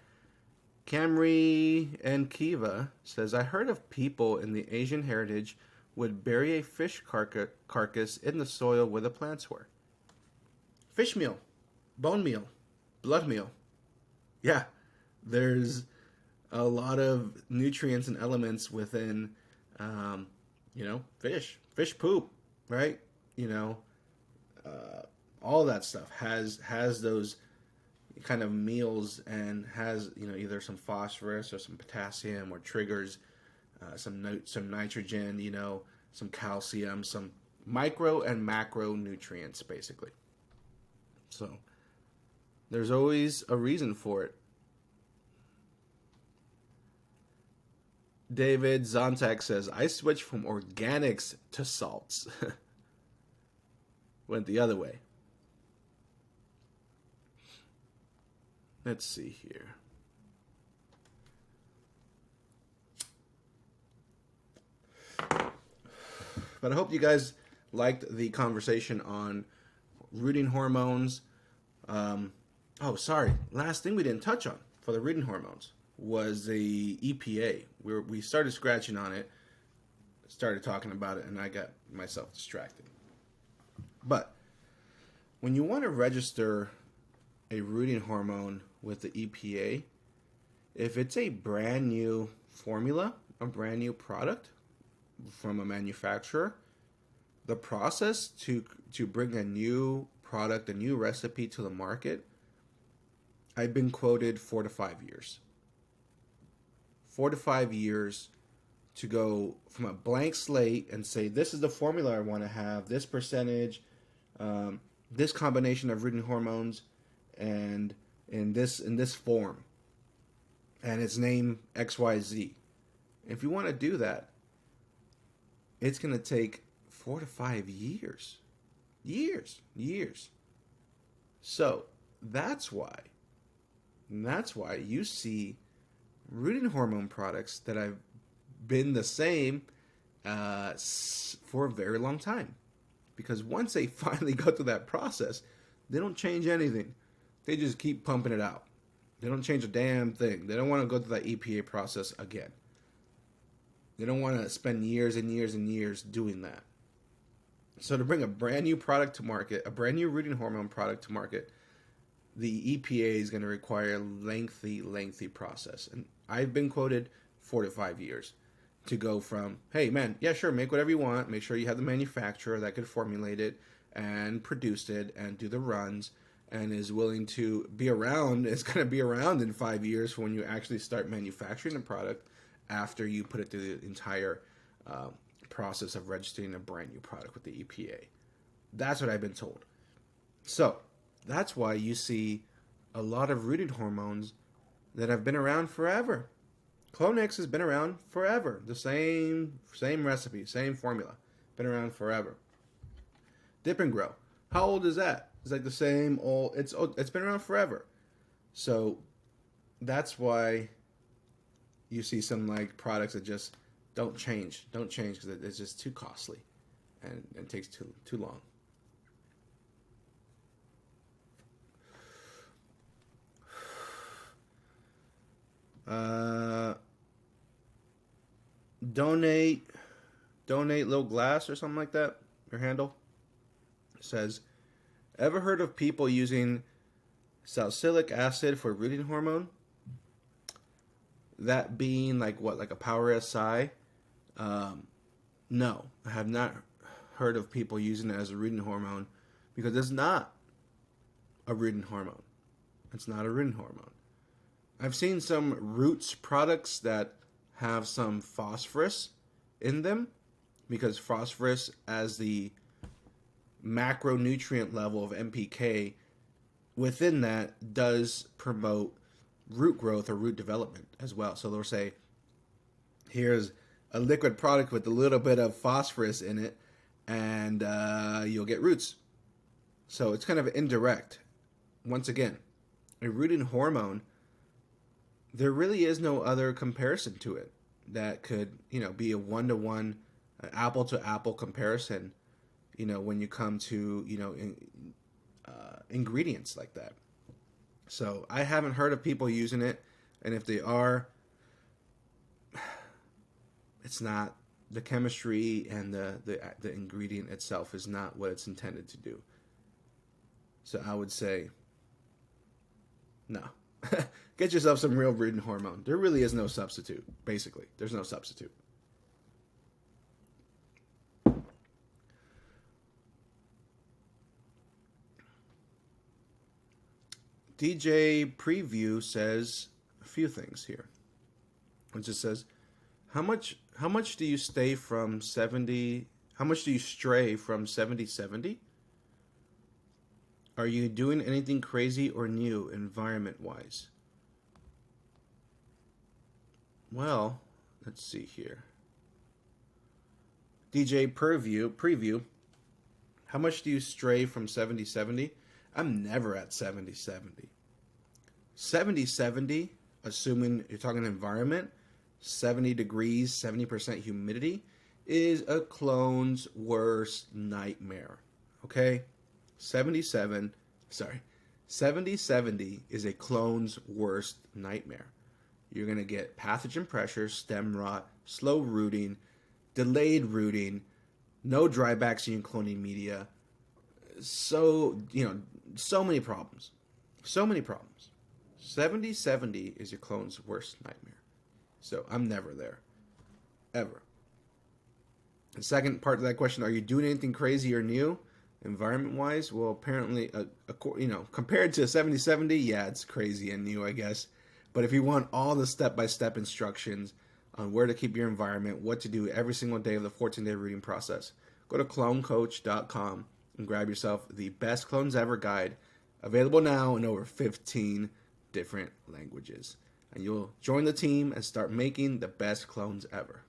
Camry and Kiva says, I heard of people in the Asian heritage would bury a fish carcass in the soil where the plants were. Fish meal, bone meal, blood meal. Yeah, there's a lot of nutrients and elements within, you know, fish poop, right? You know, all that stuff has those kind of meals and has, you know, either some phosphorus or some potassium or triggers some nitrogen, you know, some calcium, some micro and macro nutrients, basically. So there's always a reason for it. David Zontak says, I switched from organics to salts. Went the other way. Let's see here. But I hope you guys liked the conversation on rooting hormones. Sorry. Last thing we didn't touch on for the rooting hormones was the EPA. We started scratching on it, started talking about it, and I got myself distracted. But when you want to register a rooting hormone with the EPA, if it's a brand new formula, a brand new product from a manufacturer, the process to bring a new product, a new recipe to the market, I've been quoted 4 to 5 years. 4 to 5 years to go from a blank slate and say, this is the formula I want to have, this percentage, this combination of rooting hormones, and in this form, and its name XYZ. If you want to do that, it's going to take 4 to 5 years. Years. So that's why you see rooting hormone products that have been the same for a very long time. Because once they finally go through that process, they don't change anything. They just keep pumping it out. They don't change a damn thing. They don't want to go through that EPA process again. They don't want to spend years and years and years doing that. So to bring a brand new product to market, a brand new rooting hormone product to market, the EPA is going to require a lengthy process. And I've been quoted 4 to 5 years to go from, hey man, yeah sure, make whatever you want. Make sure you have the manufacturer that could formulate it and produce it and do the runs and is willing to be around. It's going to be around in 5 years for when you actually start manufacturing the product after you put it through the entire process of registering a brand new product with the EPA. That's what I've been told. So that's why you see a lot of rooted hormones that have been around forever. Clonex has been around forever. The same recipe, same formula. Been around forever. Dip and Grow. How old is that? It's like the same old. It's been around forever. So that's why you see some like products that just don't change because it's just too costly and it takes too long. Donate little glass or something like that. Your handle says, ever heard of people using salicylic acid for rooting hormone? That being like what, like a Power SI? No, I have not heard of people using it as a rooting hormone because it's not a rooting hormone. It's not a rooting hormone. I've seen some roots products that have some phosphorus in them because phosphorus, as the macronutrient level of NPK, within that does promote root growth or root development as well. So they'll say, here's a liquid product with a little bit of phosphorus in it, and you'll get roots. So it's kind of indirect. Once again, a rooting hormone, there really is no other comparison to it that could, be a one-to-one, apple-to-apple comparison, when you come to, ingredients like that. So I haven't heard of people using it, and if they are, it's not, the chemistry and the ingredient itself is not what it's intended to do. So I would say, no. Get yourself some real rooting hormone. There really is no substitute, basically. There's no substitute. DJ Preview says a few things here. It just says, how much do you stay from 70? How much do you stray from 70/70? Are you doing anything crazy or new environment-wise? Well, let's see here. DJ Preview, how much do you stray from 70/70? I'm never at 70/70. 70/70, assuming you're talking environment, 70 degrees, 70% humidity, is a clone's worst nightmare. Okay? 70/70 is a clone's worst nightmare. You're going to get pathogen pressure, stem rot, slow rooting, delayed rooting, no drybacks in your cloning media. So, so many problems. So many problems. 70/70 is your clone's worst nightmare. So I'm never there. Ever. The second part of that question, are you doing anything crazy or new environment-wise? Well, apparently, compared to 70/70, yeah, it's crazy and new, I guess. But if you want all the step-by-step instructions on where to keep your environment, what to do every single day of the 14-day rooting process, go to clonecoach.com and grab yourself the Best Clones Ever guide, available now in over 15 different languages. And you'll join the team and start making the best clones ever.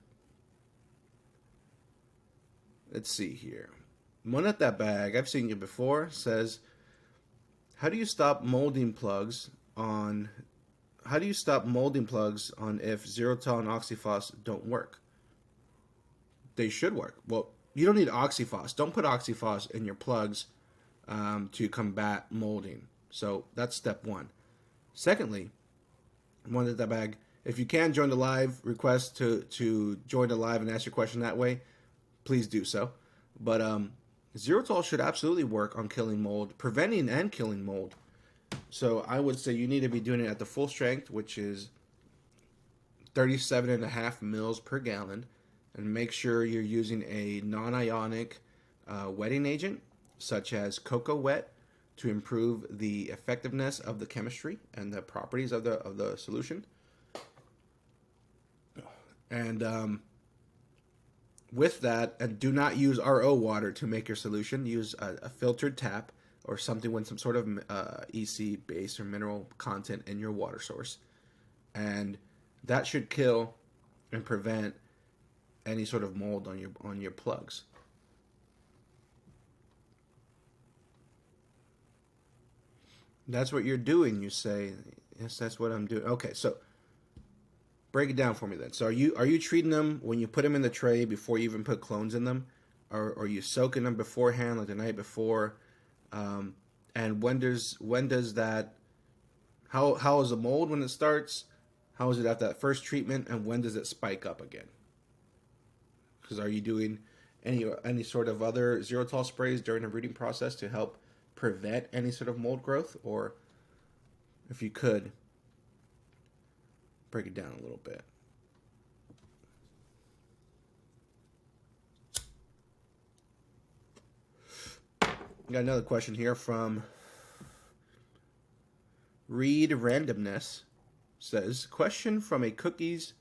Let's see here. One at that bag, I've seen you before, says, how do you stop molding plugs on if xylitol and oxyphos don't work? They should work. Well, you don't need oxyphos. Don't put oxyphos in your plugs to combat molding. So that's step one. Secondly, one at that bag, if you can join the live, request to join the live and ask your question that way, please do so. But xylitol should absolutely work on killing mold, preventing and killing mold. So I would say you need to be doing it at the full strength, which is 37.5 mils per gallon, and make sure you're using a non-ionic wetting agent, such as cocoa wet, to improve the effectiveness of the chemistry and the properties of the solution. And with that, and do not use RO water to make your solution. Use a filtered tap or something with some sort of EC base or mineral content in your water source. And that should kill and prevent any sort of mold on your plugs. That's what you're doing, you say. Yes, that's what I'm doing. Okay, so break it down for me then. So are you treating them when you put them in the tray before you even put clones in them? Or are you soaking them beforehand, like the night before? And when does that, how is the mold when it starts? How is it after that first treatment? And when does it spike up again? Because are you doing any sort of other xylitol sprays during the rooting process to help prevent any sort of mold growth? Or if you could, break it down a little bit. Got another question here from Read Randomness. Says, question from a cookies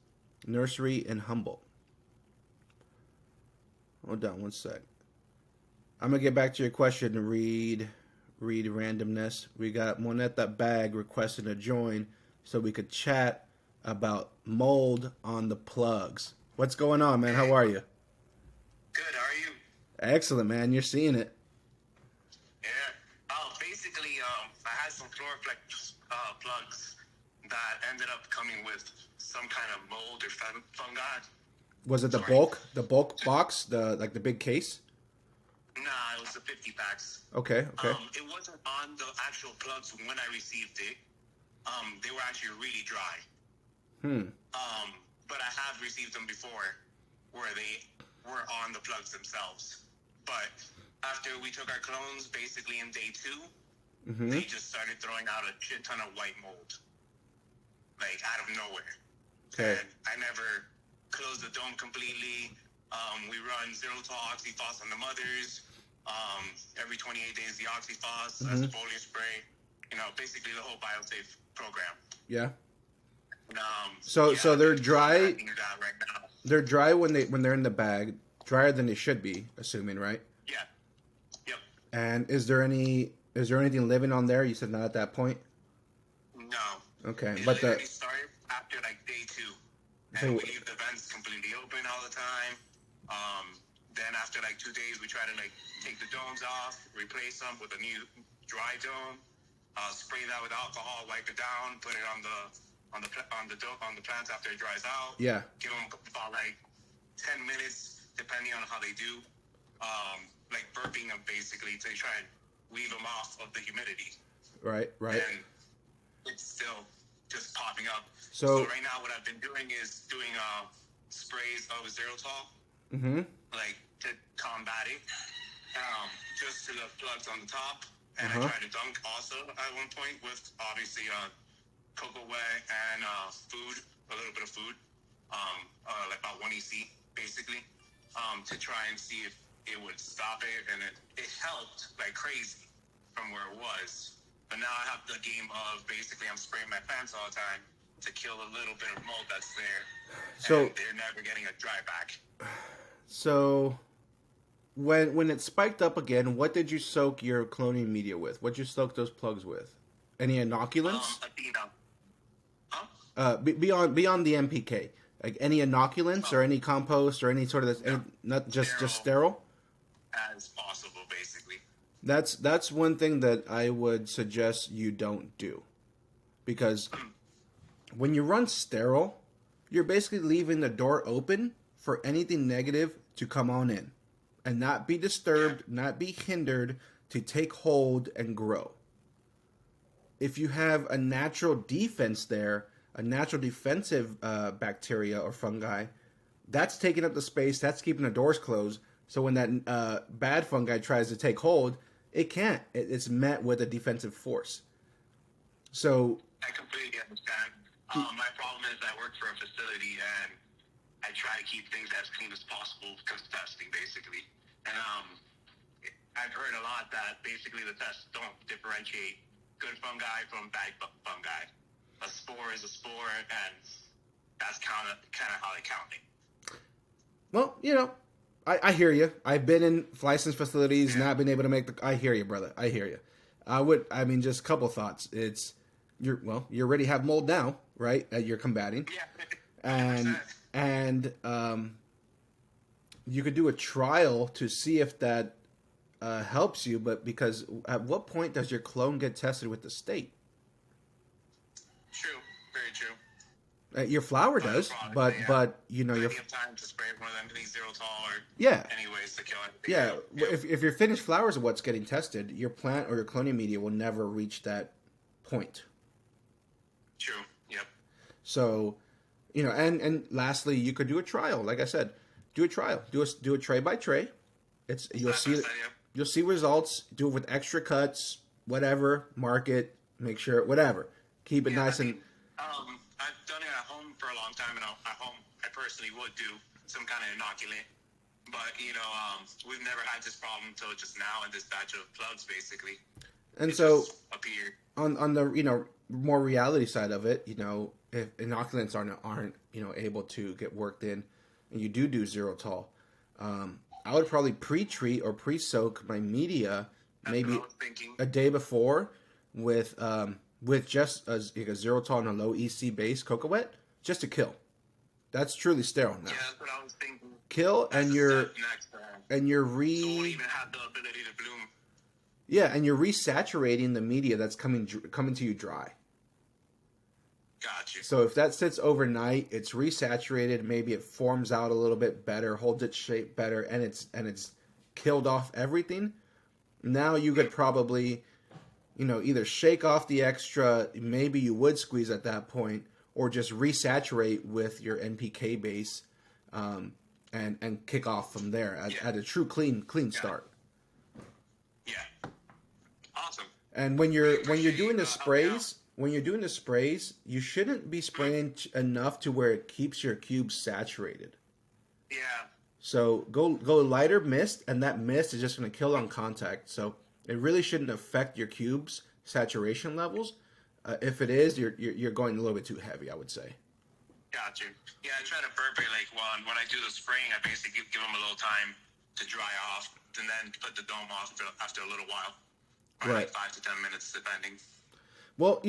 nursery in Humboldt. Hold on one sec. I'm going to get back to your question, Read Randomness. We got Moneta Bag requesting to join so we could chat about mold on the plugs. What's going on, man? How are you? Good, how are you? Excellent, man. You're seeing it. Basically, I had some Chloroflex plugs that ended up coming with some kind of mold or fungi. Was it the bulk box, the big case? Nah, it was the 50 packs. Okay. It wasn't on the actual plugs when I received it. They were actually really dry. But I have received them before where they were on the plugs themselves. But after we took our clones, basically in day 2, they just started throwing out a shit ton of white mold. Like, out of nowhere. Okay. And I never closed the dome completely. We run zero-tol oxyphos on the mothers. Every 28 days, the oxyphos as a foliar spray. You know, basically the whole biosafe program. Yeah. So they're dry. Right now. They're dry when they're in the bag, drier than they should be, assuming, right? Yeah. Yep. And is there anything living on there? You said not at that point. No. Okay, It but literally started after like day 2, and we leave the vents completely open all the time. Then after like 2 days, we try to like take the domes off, replace them with a new dry dome, spray that with alcohol, wipe it down, put it on the plants after it dries out. Yeah. Give them about like 10 minutes, depending on how they do. Like burping them basically to try and weave them off of the humidity. Right. And it's still just popping up. So right now, what I've been doing is doing sprays of Zerotol, like to combat it, just to the plugs on the top. And I tried to dunk also at one point with obviously cocoa wet and food, a little bit of food, like about 1 EC basically, to try and see if it would stop it, and it helped like crazy from where it was. But now I have the game of basically I'm spraying my plants all the time to kill a little bit of mold that's there. So and they're never getting a dry back. So when it spiked up again, what did you soak your cloning media with? What did you soak those plugs with? Any inoculants? Beyond the MPK, like any inoculants or any compost or any sort of this, not just sterile. As possible, basically. That's one thing that I would suggest you don't do, because when you run sterile, you're basically leaving the door open for anything negative to come on in and not be disturbed, not be hindered, to take hold and grow. If you have a natural defense there, a natural defensive bacteria or fungi, that's taking up the space, that's keeping the doors closed. So when that bad fungi tries to take hold, it can't. It's met with a defensive force. So I completely understand. My problem is I work for a facility and I try to keep things as clean as possible because of testing, basically. And I've heard a lot that basically the tests don't differentiate good fungi from bad fungi. A spore is a spore, and that's kind of how they count it. Well, I hear you. I've been in licensed facilities, not been able to make the. I hear you, brother. I hear you. Just a couple thoughts. You already have mold now, right? That you're combating, Yeah. and you could do a trial to see if that helps you. But because at what point does your clone get tested with the state? True. Very true. Your flower does, but your plenty of time to spray one of them Zerotol or anyways to kill it. Yeah, if your finished flowers are what's getting tested, your plant or your cloning media will never reach that point. True. Yep. So, and lastly, you could do a trial. Like I said, do a trial. Do a tray by tray. You'll see results. Do it with extra cuts, whatever. Mark it. Make sure whatever. Keep it nice and. I've done it at home long time, and at home, I personally would do some kind of inoculant. But, we've never had this problem until just now in this batch of plugs, basically. And it so, just appeared. On the, more reality side of it, if inoculants aren't able to get worked in, and you do xylitol, I would probably pre-treat or pre-soak my media maybe a day before with just a xylitol and a low EC base cocoa wet, just to kill. That's truly sterile now. Yeah, that's what I was thinking. Kill that's and you're so won't even have the ability to bloom. Yeah, and you're resaturating the media that's coming to you dry. Gotcha. So if that sits overnight, it's resaturated. Maybe it forms out a little bit better, holds its shape better, and it's killed off everything. Now you could probably, either shake off the extra. Maybe you would squeeze at that point, or just resaturate with your NPK base, and kick off from there at a true clean start. Yeah. Awesome. And when you're doing the sprays. When you're doing the sprays, you shouldn't be spraying enough to where it keeps your cubes saturated. Yeah. So go lighter mist, and that mist is just going to kill on contact. So it really shouldn't affect your cubes' saturation levels. If it is, you're going a little bit too heavy, I would say. Gotcha. Yeah, I try to burp it when I do the spraying, I basically give them a little time to dry off, and then put the dome off after a little while. Right. Like 5 to 10 minutes, depending. Well,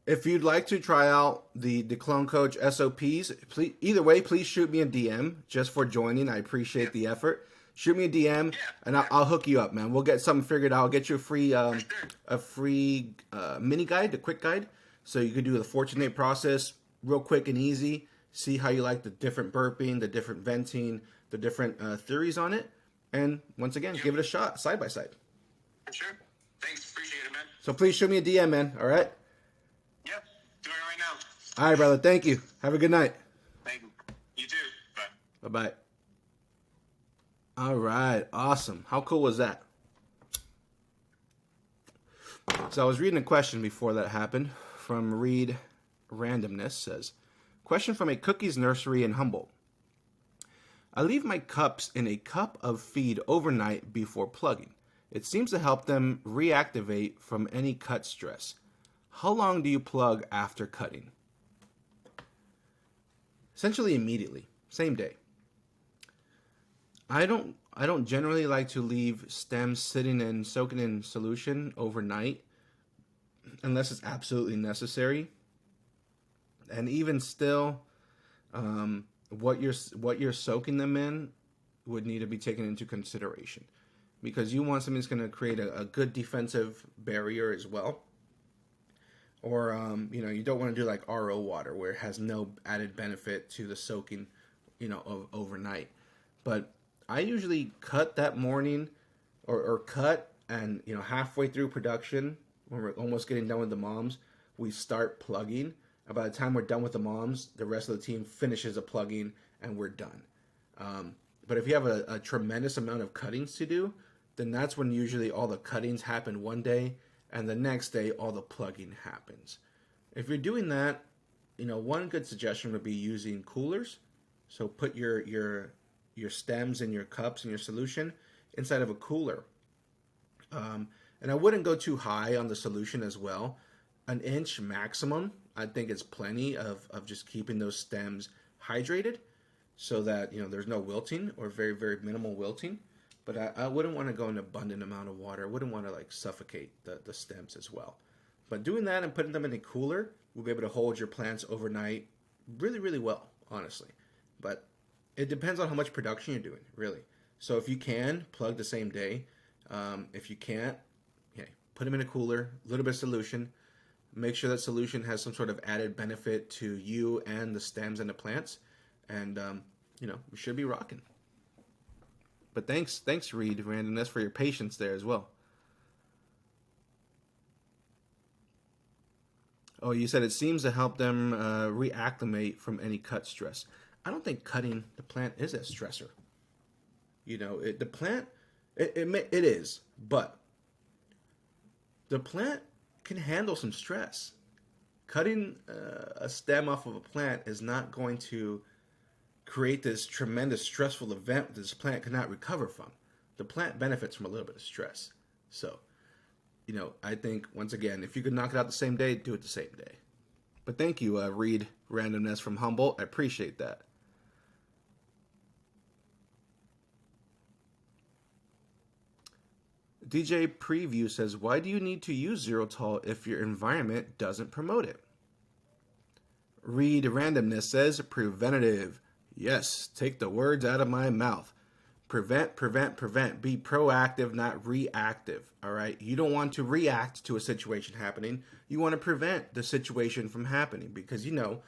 if you'd like to try out the Clone Coach SOPs, please shoot me a DM just for joining. I appreciate the effort. Shoot me a DM, and I'll hook you up, man. We'll get something figured out. I'll get you a free mini guide, a quick guide, so you can do the Fortunate process real quick and easy. See how you like the different burping, the different venting, the different theories on it, and once again, give it a shot side by side. Sure. Thanks. Appreciate it, man. So please shoot me a DM, man. All right? Yep. Doing it right now. All right, brother. Thank you. Have a good night. Thank you. You too. Bye. Bye-bye. All right. Awesome. How cool was that? So I was reading a question before that happened from Reed Randomness. Says, question from a cookies nursery in Humboldt. I leave my cups in a cup of feed overnight before plugging. It seems to help them reactivate from any cut stress. How long do you plug after cutting? Essentially immediately, same day. I don't generally like to leave stems sitting and soaking in solution overnight unless it's absolutely necessary. And even still, what you're soaking them in would need to be taken into consideration. Because you want something that's going to create a good defensive barrier as well. Or, you don't want to do like RO water where it has no added benefit to the soaking, of overnight. But I usually cut that morning or cut and, halfway through production, when we're almost getting done with the moms, we start plugging. And by the time we're done with the moms, the rest of the team finishes the plugging and we're done. But if you have a tremendous amount of cuttings to do, then that's when usually all the cuttings happen one day, and the next day all the plugging happens. If you're doing that, one good suggestion would be using coolers. So put your stems and your cups and your solution inside of a cooler. And I wouldn't go too high on the solution as well. An inch maximum, I think it's plenty of just keeping those stems hydrated so that, there's no wilting or very, very minimal wilting. But I wouldn't want to go an abundant amount of water. I wouldn't want to suffocate the stems as well. But doing that and putting them in a cooler will be able to hold your plants overnight really, really well, honestly. But it depends on how much production you're doing, really. So if you can, plug the same day. If you can't, put them in a cooler, a little bit of solution. Make sure that solution has some sort of added benefit to you and the stems and the plants. And, we should be rocking. But thanks, Reed Randomness, for your patience there as well. Oh, you said it seems to help them reacclimate from any cut stress. I don't think cutting the plant is a stressor. The plant, it is, but the plant can handle some stress. Cutting a stem off of a plant is not going to create this tremendous stressful event that this plant cannot recover from. The plant benefits from a little bit of stress. So, you know, I think, once again, if you could knock it out the same day, do it the same day. But thank you, Reed Randomness from Humboldt. I appreciate that. DJ Preview says, why do you need to use Xeritol if your environment doesn't promote it? Reed Randomness says, preventative. Yes, take the words out of my mouth. Prevent, prevent, prevent. Be proactive, not reactive. All right? You don't want to react to a situation happening. You want to prevent the situation from happening because, you know,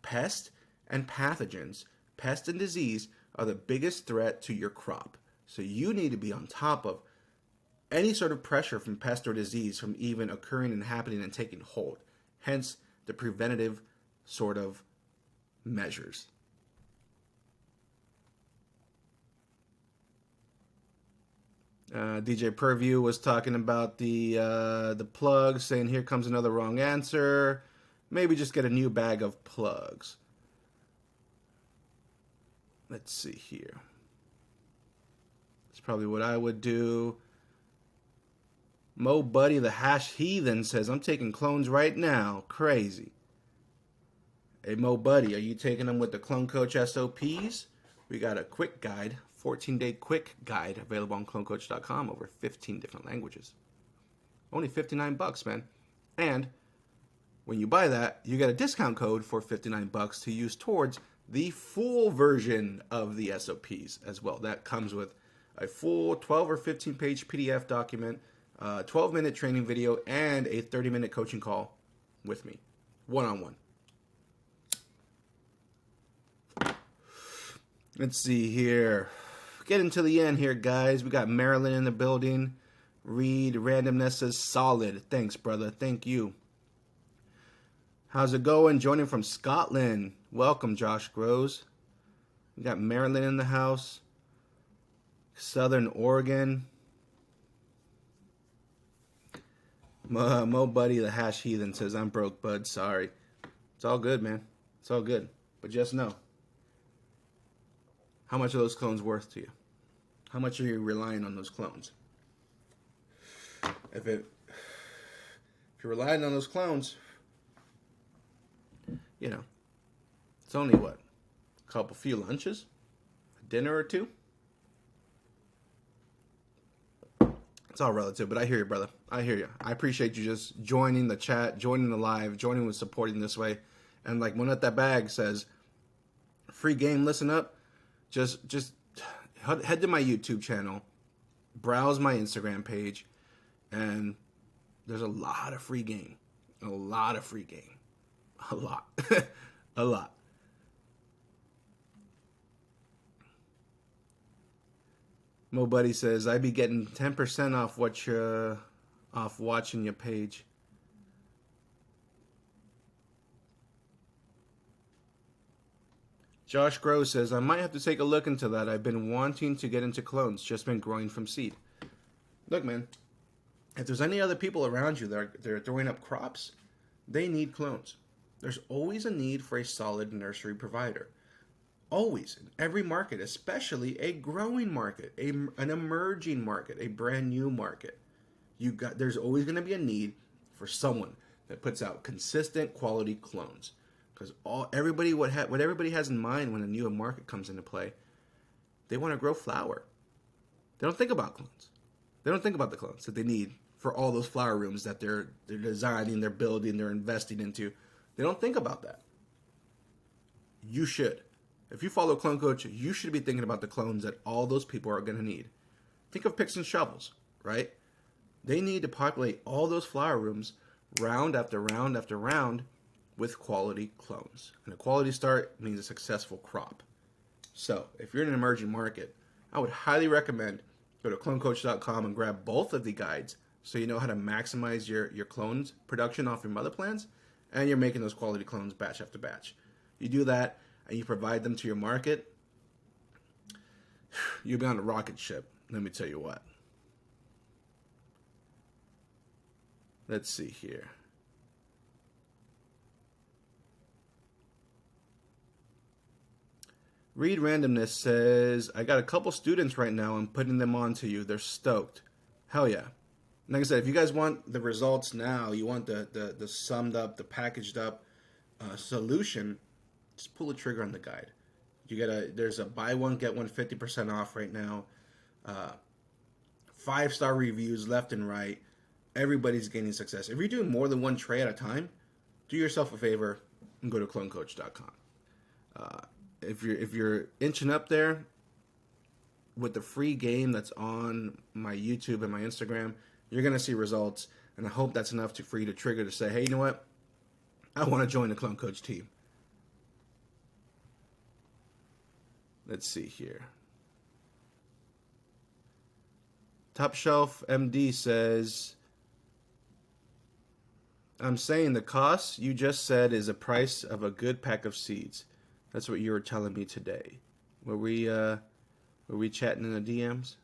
pest and pathogens, pest and disease are the biggest threat to your crop. So you need to be on top of any sort of pressure from pest or disease from even occurring and happening and taking hold. Hence, the preventative sort of measures. DJ Purview was talking about the plugs, saying here comes another wrong answer. Maybe just get a new bag of plugs. Let's see here. That's probably what I would do. Mo Buddy the Hash Heathen says, I'm taking clones right now. Crazy. Hey, Mo Buddy, are you taking them with the Clone Coach SOPs? We got a quick guide, 14-day quick guide available on clonecoach.com over 15 different languages. Only $59, man. And when you buy that, you get a discount code for $59 to use towards the full version of the SOPs as well. That comes with a full 12 or 15 page PDF document, 12-minute training video, and a 30-minute coaching call with me, one-on-one. Let's see here. Getting to the end here, guys. We got Marilyn in the building. Reed Randomness says, solid. Thanks, brother. Thank you. How's it going? Joining from Scotland. Welcome, Josh Groves. We got Marilyn in the house. Southern Oregon. Mo Buddy the Hash Heathen says, I'm broke, bud. Sorry. It's all good, man. It's all good. But just know, how much are those clones worth to you? How much are you relying on those clones? If you're relying on those clones, you know, it's only what? A few lunches? A dinner or two? It's all relative, but I hear you, brother. I hear you. I appreciate you just joining the chat, joining the live, joining with supporting this way. And like Monette That Bag says, free game, listen up. Just head to my YouTube channel, browse my Instagram page, and there's a lot of free game. A lot of free game. A lot. A lot. Mo Buddy says, I be getting 10% off watching your page. Josh Groves says, I might have to take a look into that. I've been wanting to get into clones, just been growing from seed. Look, man, if there's any other people around you that are throwing up crops, they need clones. There's always a need for a solid nursery provider. Always, in every market, especially a growing market, an emerging market, a brand new market. There's always going to be a need for someone that puts out consistent quality clones. Because what everybody has in mind when a new market comes into play, they want to grow flower. They don't think about clones. They don't think about the clones that they need for all those flower rooms that they're designing, they're building, they're investing into. They don't think about that. You should. If you follow Clone Coach, you should be thinking about the clones that all those people are going to need. Think of picks and shovels, right? They need to populate all those flower rooms round after round after round with quality clones. And a quality start means a successful crop. So if you're in an emerging market, I would highly recommend go to clonecoach.com and grab both of the guides so you know how to maximize your clones production off your mother plants, and you're making those quality clones batch after batch. You do that and you provide them to your market, you'll be on a rocket ship. Let me tell you what. Let's see here. Read Randomness says, I got a couple students right now. I'm putting them on to you. They're stoked. Hell yeah. Like I said, if you guys want the results now, you want the summed up, the packaged up solution, just pull the trigger on the guide. There's a buy one, get one 50% off right now. 5-star reviews left and right. Everybody's gaining success. If you're doing more than one tray at a time, do yourself a favor and go to clonecoach.com. If you're inching up there with the free game that's on my YouTube and my Instagram, you're gonna see results, and I hope that's enough for you to trigger to say, hey, you know what? I want to join the Clone Coach team. Let's see here. Top Shelf MD says, I'm saying the cost you just said is a price of a good pack of seeds. That's what you were telling me today. Were we chatting in the DMs?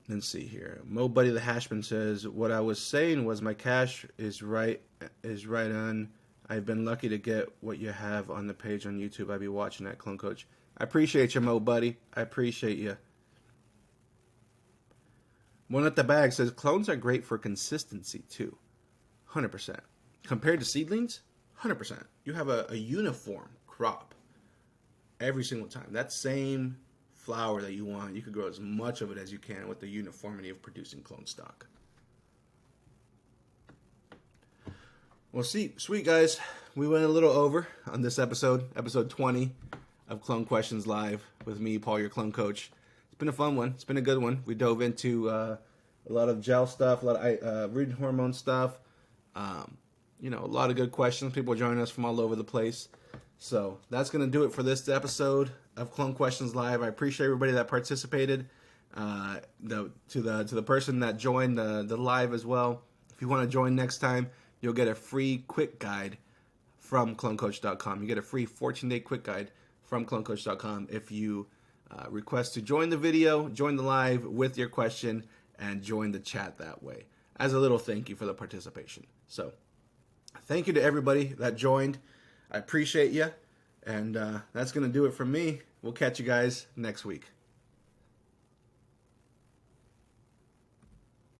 Let's see here. Mo Buddy the Hashman says, what I was saying was my cash is right on. I've been lucky to get what you have on the page on YouTube. I'll be watching that, Clone Coach. I appreciate you, Mo Buddy. I appreciate you. One at the bag says, clones are great for consistency too. 100%. Compared to seedlings, 100%. You have a uniform crop every single time. That same flower that you want, you could grow as much of it as you can with the uniformity of producing clone stock. Well, sweet guys, we went a little over on this episode 20 of Clone Questions Live with me, Paul, your Clone Coach. It's been a fun one. It's been a good one. We dove into a lot of gel stuff, a lot of breeding hormone stuff. A lot of good questions. People joining us from all over the place. So that's going to do it for this episode of Clone Questions Live. I appreciate everybody that participated. To the person that joined the live as well. If you want to join next time, you'll get a free quick guide from clonecoach.com. You get a free 14-day quick guide from clonecoach.com if you request to join the video, join the live with your question, and join the chat that way as a little thank you for the participation. So thank you to everybody that joined. I appreciate you. And that's going to do it from me. We'll catch you guys next week.